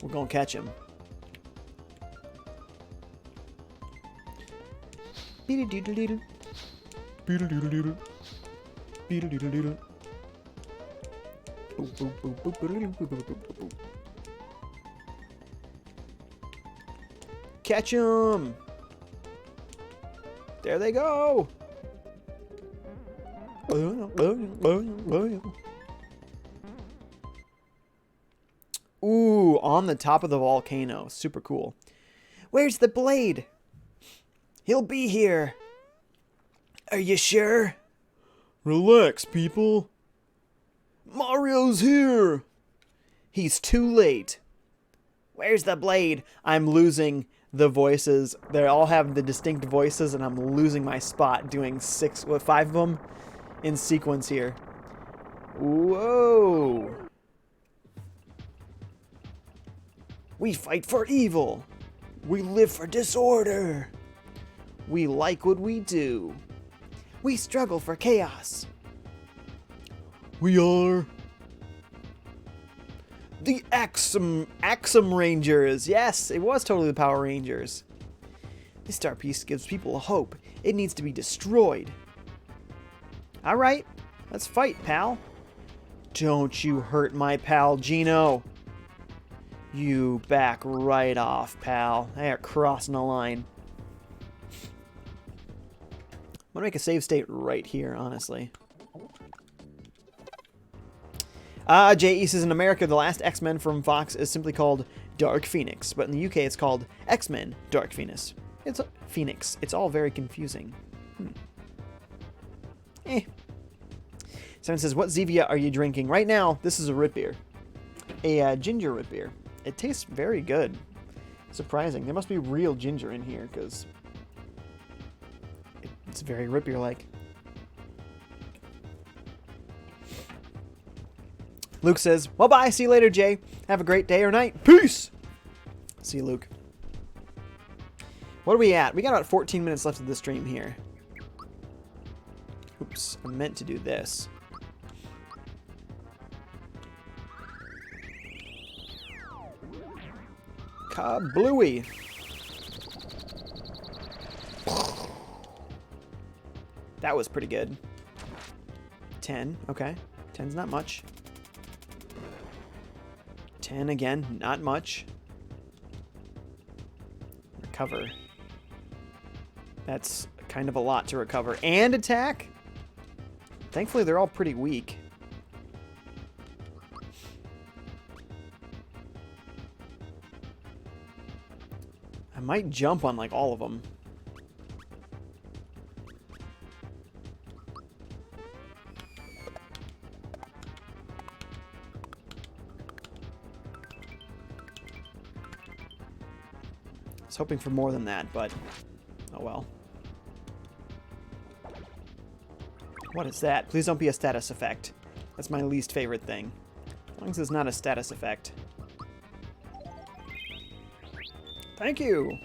We're gonna catch him. Beedle-doodle-doodle. Beedle-doodle-doodle. Beedle-doodle-doodle. Boop, boop, boop, boop, boop, boop, boop, boop, boop. Catch them! There they go! Ooh, on the top of the volcano. Super cool. Where's the blade? He'll be here. Are you sure? Relax, people. Mario's here! He's too late. Where's the blade? I'm losing the voices. They all have the distinct voices, and I'm losing my spot doing 5 of them in sequence here. Whoa! We fight for evil. We live for disorder. We like what we do. We struggle for chaos. We are the Axum Rangers. Yes, it was totally the Power Rangers. This star piece gives people a hope. It needs to be destroyed. All right, let's fight, pal. Don't you hurt my pal, Gino. You back right off, pal. They are crossing the line. I'm gonna make a save state right here, honestly. J.E. says, in America, the last X-Men from Fox is simply called Dark Phoenix, but in the UK it's called X-Men Dark Phoenix. It's Phoenix. It's all very confusing. Someone says, what Zevia are you drinking? Right now, this is a root beer. A ginger root beer. It tastes very good. Surprising. There must be real ginger in here, because it's very root beer-like. Luke says, well, bye. See you later, Jay. Have a great day or night. Peace. See you, Luke. What are we at? We got about 14 minutes left of the stream here. Oops. I meant to do this. Kablooey. That was pretty good. 10. Okay. 10's not much. 10 again. Not much. Recover. That's kind of a lot to recover. And attack? Thankfully, they're all pretty weak. I might jump on, like, all of them. I was hoping for more than that, but oh well. What is that? Please don't be a status effect. That's my least favorite thing. As long as it's not a status effect. Thank you!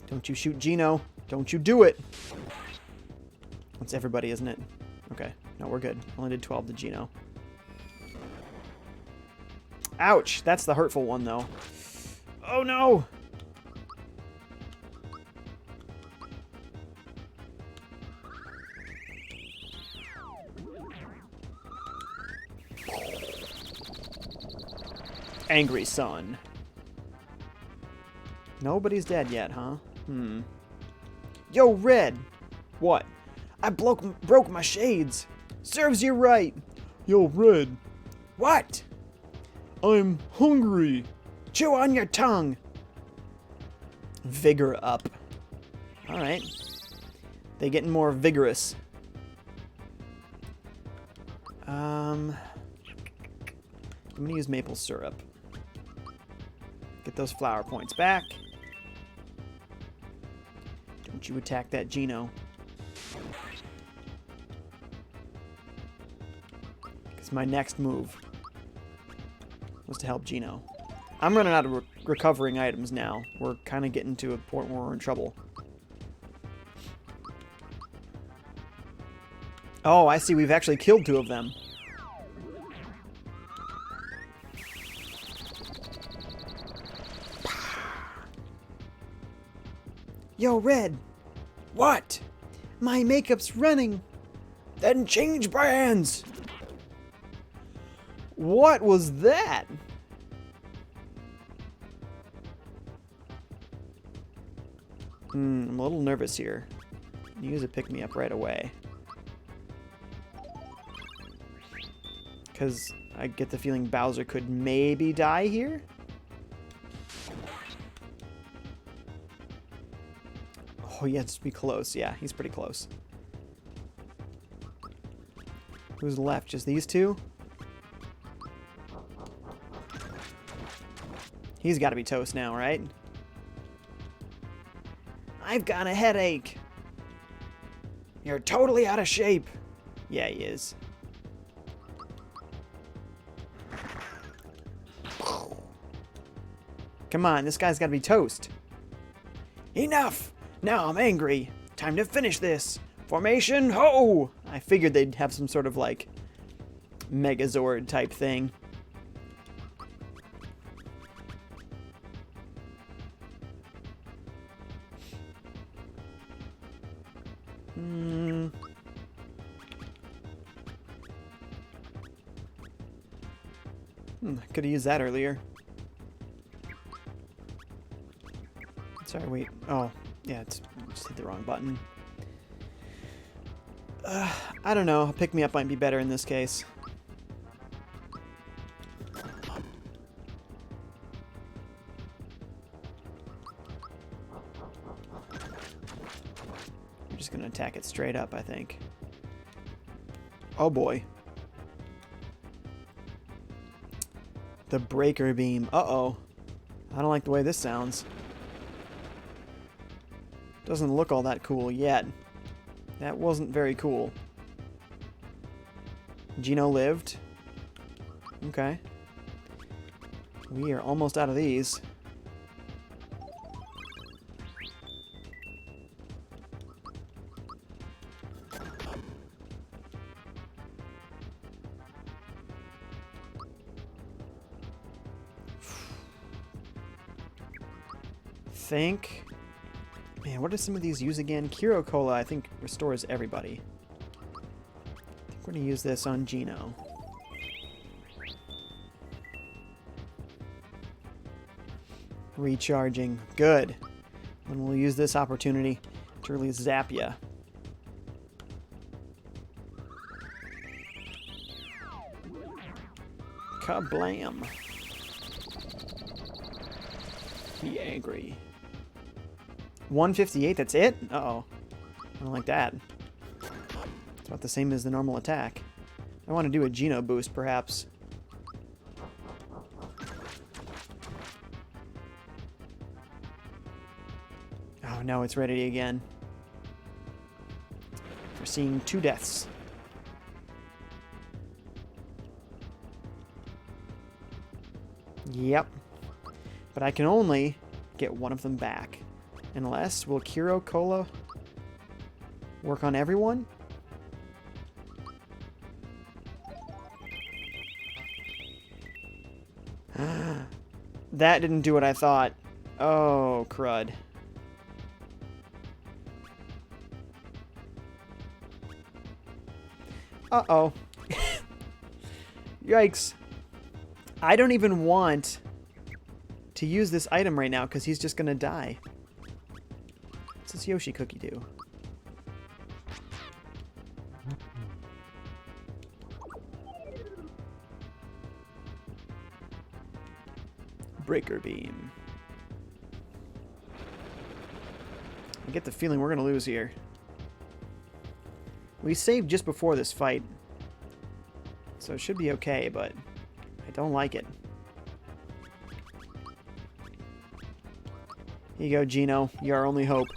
Don't you shoot Gino. Don't you do it! That's everybody, isn't it? Okay. No, we're good. Only did 12 to Gino. Ouch! That's the hurtful one, though. Oh, no! Angry son. Nobody's dead yet, huh? Yo, Red! What? I broke my shades! Serves you right! Yo, Red! What? I'm hungry! Chew on your tongue! Vigor up. Alright. They getting more vigorous. I'm gonna use maple syrup. Get those flower points back. Don't you attack that Gino. Because my next move was to help Gino. I'm running out of recovering items now. We're kind of getting to a point where we're in trouble. Oh, I see. We've actually killed 2 of them. Yo, Red! What? My makeup's running! Then change brands! What was that? I'm a little nervous here. Use a pick-me-up right away. Because I get the feeling Bowser could maybe die here? Oh, he has to be close. Yeah, he's pretty close. Who's left? Just these 2? He's got to be toast now, right? I've got a headache. You're totally out of shape. Yeah, he is. Come on, this guy's got to be toast. Enough! Now I'm angry. Time to finish this. Formation, ho! I figured they'd have some sort of, like, Megazord type thing. I could have used that earlier. Sorry, wait. Oh, yeah, just hit the wrong button. I don't know. Pick me up might be better in this case. I'm just going to attack it straight up, I think. Oh boy. The breaker beam. Uh-oh. I don't like the way this sounds. Doesn't look all that cool yet. That wasn't very cool. Gino lived. Okay. We are almost out of these. Think. Man, what do some of these use again? Kiro Cola, I think, restores everybody. I think we're going to use this on Gino. Recharging. Good. And we'll use this opportunity to really zap ya. Kablam. Be angry. 158, that's it? Uh-oh. I don't like that. It's about the same as the normal attack. I want to do a Geno boost, perhaps. Oh, no, it's ready again. We're seeing 2 deaths. Yep. But I can only get one of them back. Unless, will Kiro Cola work on everyone? That didn't do what I thought. Oh, crud. Uh-oh. Yikes. I don't even want to use this item right now because he's just going to die. What's this Yoshi cookie do? Breaker beam. I get the feeling we're going to lose here. We saved just before this fight, so it should be okay, but I don't like it. Here you go, Gino. You're our only hope.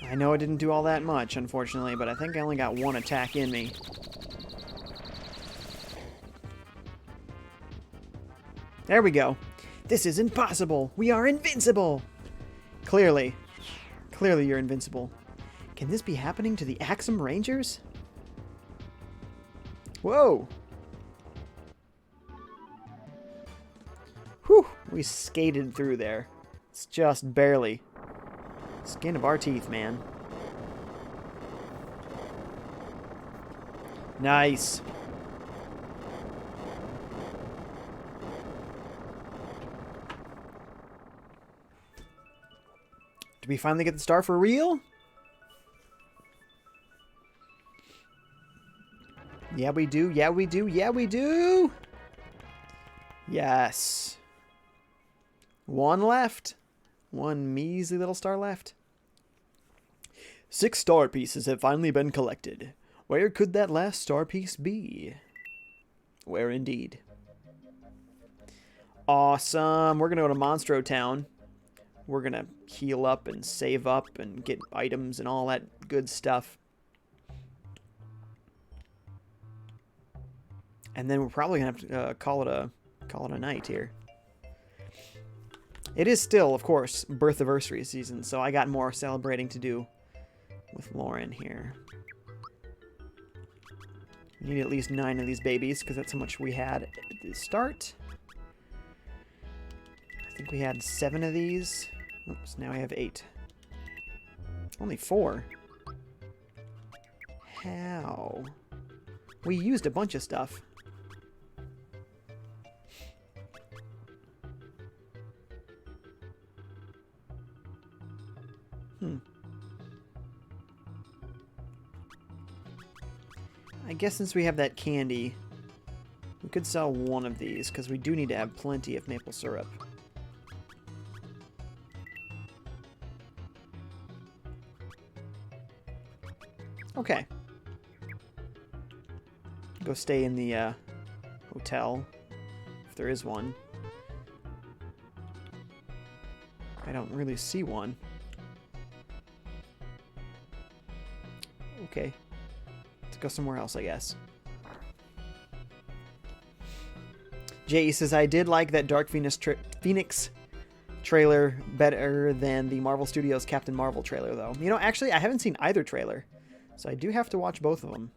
I know it didn't do all that much, unfortunately, but I think I only got 1 attack in me. There we go. This is impossible. We are invincible. Clearly. Clearly you're invincible. Can this be happening to the Axum Rangers? Whoa. Whew. We skated through there. It's just barely. Skin of our teeth, man. Nice. Did we finally get the star for real? Yeah, we do. Yeah, we do. Yeah, we do. Yes. 1 left. 1 measly little star left. 6 star pieces have finally been collected. Where could that last star piece be? Where indeed. Awesome. We're going to go to Monstro Town. We're going to heal up and save up and get items and all that good stuff. And then we're probably going to have to call it a night here. It is still, of course, birth-anniversary season, so I got more celebrating to do with Lauren here. We need at least 9 of these babies, because that's how much we had at the start. I think we had 7 of these. Oops, now I have 8. Only 4. How? We used a bunch of stuff. I guess since we have that candy, we could sell one of these, because we do need to have plenty of maple syrup. Okay. Go stay in the hotel, if there is one. I don't really see one. Okay. Let's go somewhere else, I guess. J.E. says, I did like that Dark Phoenix trailer better than the Marvel Studios Captain Marvel trailer, though. You know, actually, I haven't seen either trailer, so I do have to watch both of them.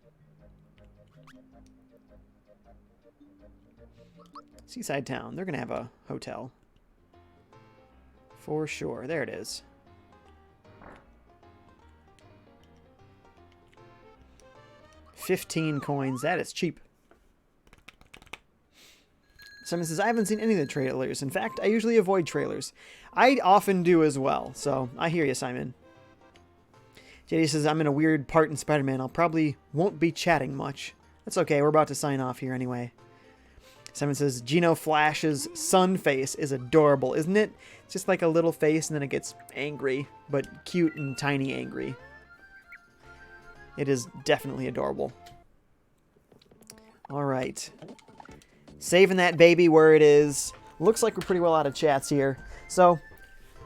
Seaside Town. They're going to have a hotel. For sure. There it is. $15 coins. That is cheap. Simon says, I haven't seen any of the trailers. In fact, I usually avoid trailers. I often do as well. So, I hear you, Simon. JD says, I'm in a weird part in Spider-Man. I'll probably won't be chatting much. That's okay. We're about to sign off here anyway. Simon says, Geno Flash's sun face is adorable, isn't it? It's just like a little face and then it gets angry, but cute and tiny angry. It is definitely adorable. All right. Saving that baby where it is. Looks like we're pretty well out of chats here. So,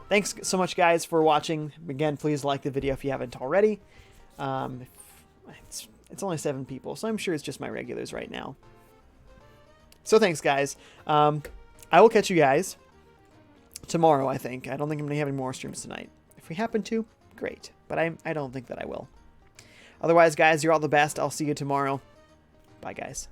thanks so much, guys, for watching. Again, please like the video if you haven't already. It's only 7 people, so I'm sure it's just my regulars right now. So thanks, guys. I will catch you guys tomorrow, I think. I don't think I'm going to have any more streams tonight. If we happen to, great. But I don't think that I will. Otherwise, guys, you're all the best. I'll see you tomorrow. Bye, guys.